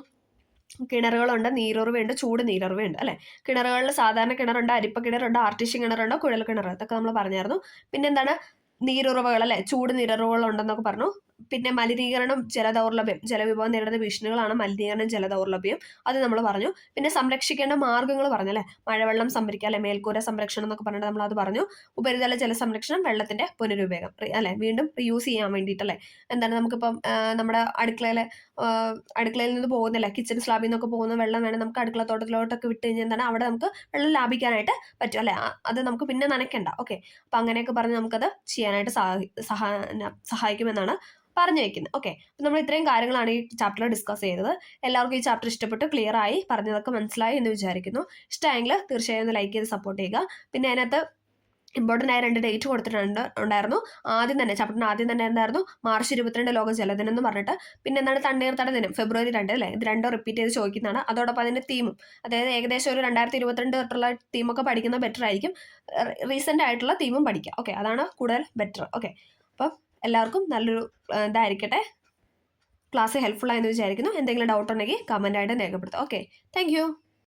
A: കിണറുകളുണ്ട്, നീരുറവയുണ്ട്, ചൂട് നീരുറവയുണ്ട് അല്ലെ. കിണറുകളിൽ സാധാരണ കിണറുണ്ട്, അരിപ്പ കിണറുണ്ട്, ആർട്ടിഷ്യൻ കിണറുണ്ട്, കുഴൽ കിണർ, ഇതൊക്കെ നമ്മൾ പറഞ്ഞായിരുന്നു. പിന്നെന്താണ് നീരുറവകൾ അല്ലെ, ചൂട് നീരുറവകൾ ഉണ്ടെന്നൊക്കെ പറഞ്ഞു. പിന്നെ മലിനീകരണം, ജലദൗർലഭ്യം, ജലവിഭവം നേരിടുന്ന ഭീഷണികളാണ് മലിനീകരണം, ജലദൗർലഭ്യം, അത് നമ്മൾ പറഞ്ഞു. പിന്നെ സംരക്ഷിക്കേണ്ട മാർഗ്ഗങ്ങൾ പറഞ്ഞു അല്ലെ, മഴവെള്ളം സംഭരിക്കുക അല്ലെ, മേൽക്കൂര സംരക്ഷണം എന്നൊക്കെ പറഞ്ഞിട്ട് നമ്മൾ അത് പറഞ്ഞു. ഉപരിതല ജലസംരക്ഷണം, വെള്ളത്തിന്റെ പുനരുപയോഗം അല്ലെ, വീണ്ടും യൂസ് ചെയ്യാൻ വേണ്ടിയിട്ടല്ലേ. എന്താണ് നമുക്കിപ്പം നമ്മുടെ അടുക്കളയിൽ നിന്ന് പോകുന്നില്ല, കിച്ചൺ സ്ലാബിൽ നിന്നൊക്കെ പോകുന്ന വെള്ളം വേണം നമുക്ക് അടുക്കള തോട്ടത്തിലോട്ടൊക്കെ വിട്ട് കഴിഞ്ഞാൽ എന്താണ് അവിടെ നമുക്ക് വെള്ളം ലാഭിക്കാനായിട്ട് പറ്റും അല്ലെ. അത് നമുക്ക് പിന്നെ നനയ്ക്കണ്ട. ഓക്കെ, അപ്പം അങ്ങനെയൊക്കെ പറഞ്ഞ് നമുക്കത് ചെയ്യാനായിട്ട് സഹായിക്കുമെന്നാണ് പറഞ്ഞു വയ്ക്കുന്നത്. ഓക്കെ, അപ്പം നമ്മൾ ഇത്രയും കാര്യങ്ങളാണ് ഈ ചാപ്റ്ററിൽ ഡിസ്കസ് ചെയ്തത്. എല്ലാവർക്കും ഈ ചാപ്റ്റർ ഇഷ്ടപ്പെട്ടു, ക്ലിയർ ആയി, പറഞ്ഞതൊക്കെ മനസ്സിലായി എന്ന് വിചാരിക്കുന്നു. ഇഷ്ടമായെങ്കിൽ തീർച്ചയായും ഒന്ന് ലൈക്ക് ചെയ്ത് സപ്പോർട്ട് ചെയ്യുക. പിന്നെ അതിനകത്ത് ഇമ്പോർട്ടൻ്റ് ആയ 2 ഡേറ്റ് ഉണ്ടായിരുന്നു. ചാപ്റ്ററിന് ആദ്യം തന്നെ എന്തായിരുന്നു? മാർച്ച് 22 ലോക ജലദിനം എന്ന് പറഞ്ഞിട്ട്. പിന്നെ എന്താണ്? തണ്ണീർത്തട ദിനം ഫെബ്രുവരി 2 അല്ലേ. ഇത് രണ്ടും റിപ്പീറ്റ് ചെയ്ത് ചോദിക്കുന്നതാണ്. അതോടൊപ്പം അതിൻ്റെ തീമും, അതായത് ഏകദേശം ഒരു 2022 തൊട്ടുള്ള തീമൊക്കെ പഠിക്കുന്നത് ബെറ്റർ ആയിരിക്കും. റീസെൻ്റ് ആയിട്ടുള്ള തീമും പഠിക്കുക. ഓക്കെ, അതാണ് കൂടുതൽ ബെറ്റർ. ഓക്കെ, അപ്പം എല്ലാവർക്കും നല്ലൊരു ഇതായിരിക്കട്ടെ. ക്ലാസ് ഹെൽപ്ഫുൾ ആയെന്ന് വിചാരിക്കുന്നു. എന്തെങ്കിലും ഡൗട്ട് ഉണ്ടെങ്കിൽ കമൻ്റ് ആയിട്ട് രേഖപ്പെടുത്തുക. Okay, thank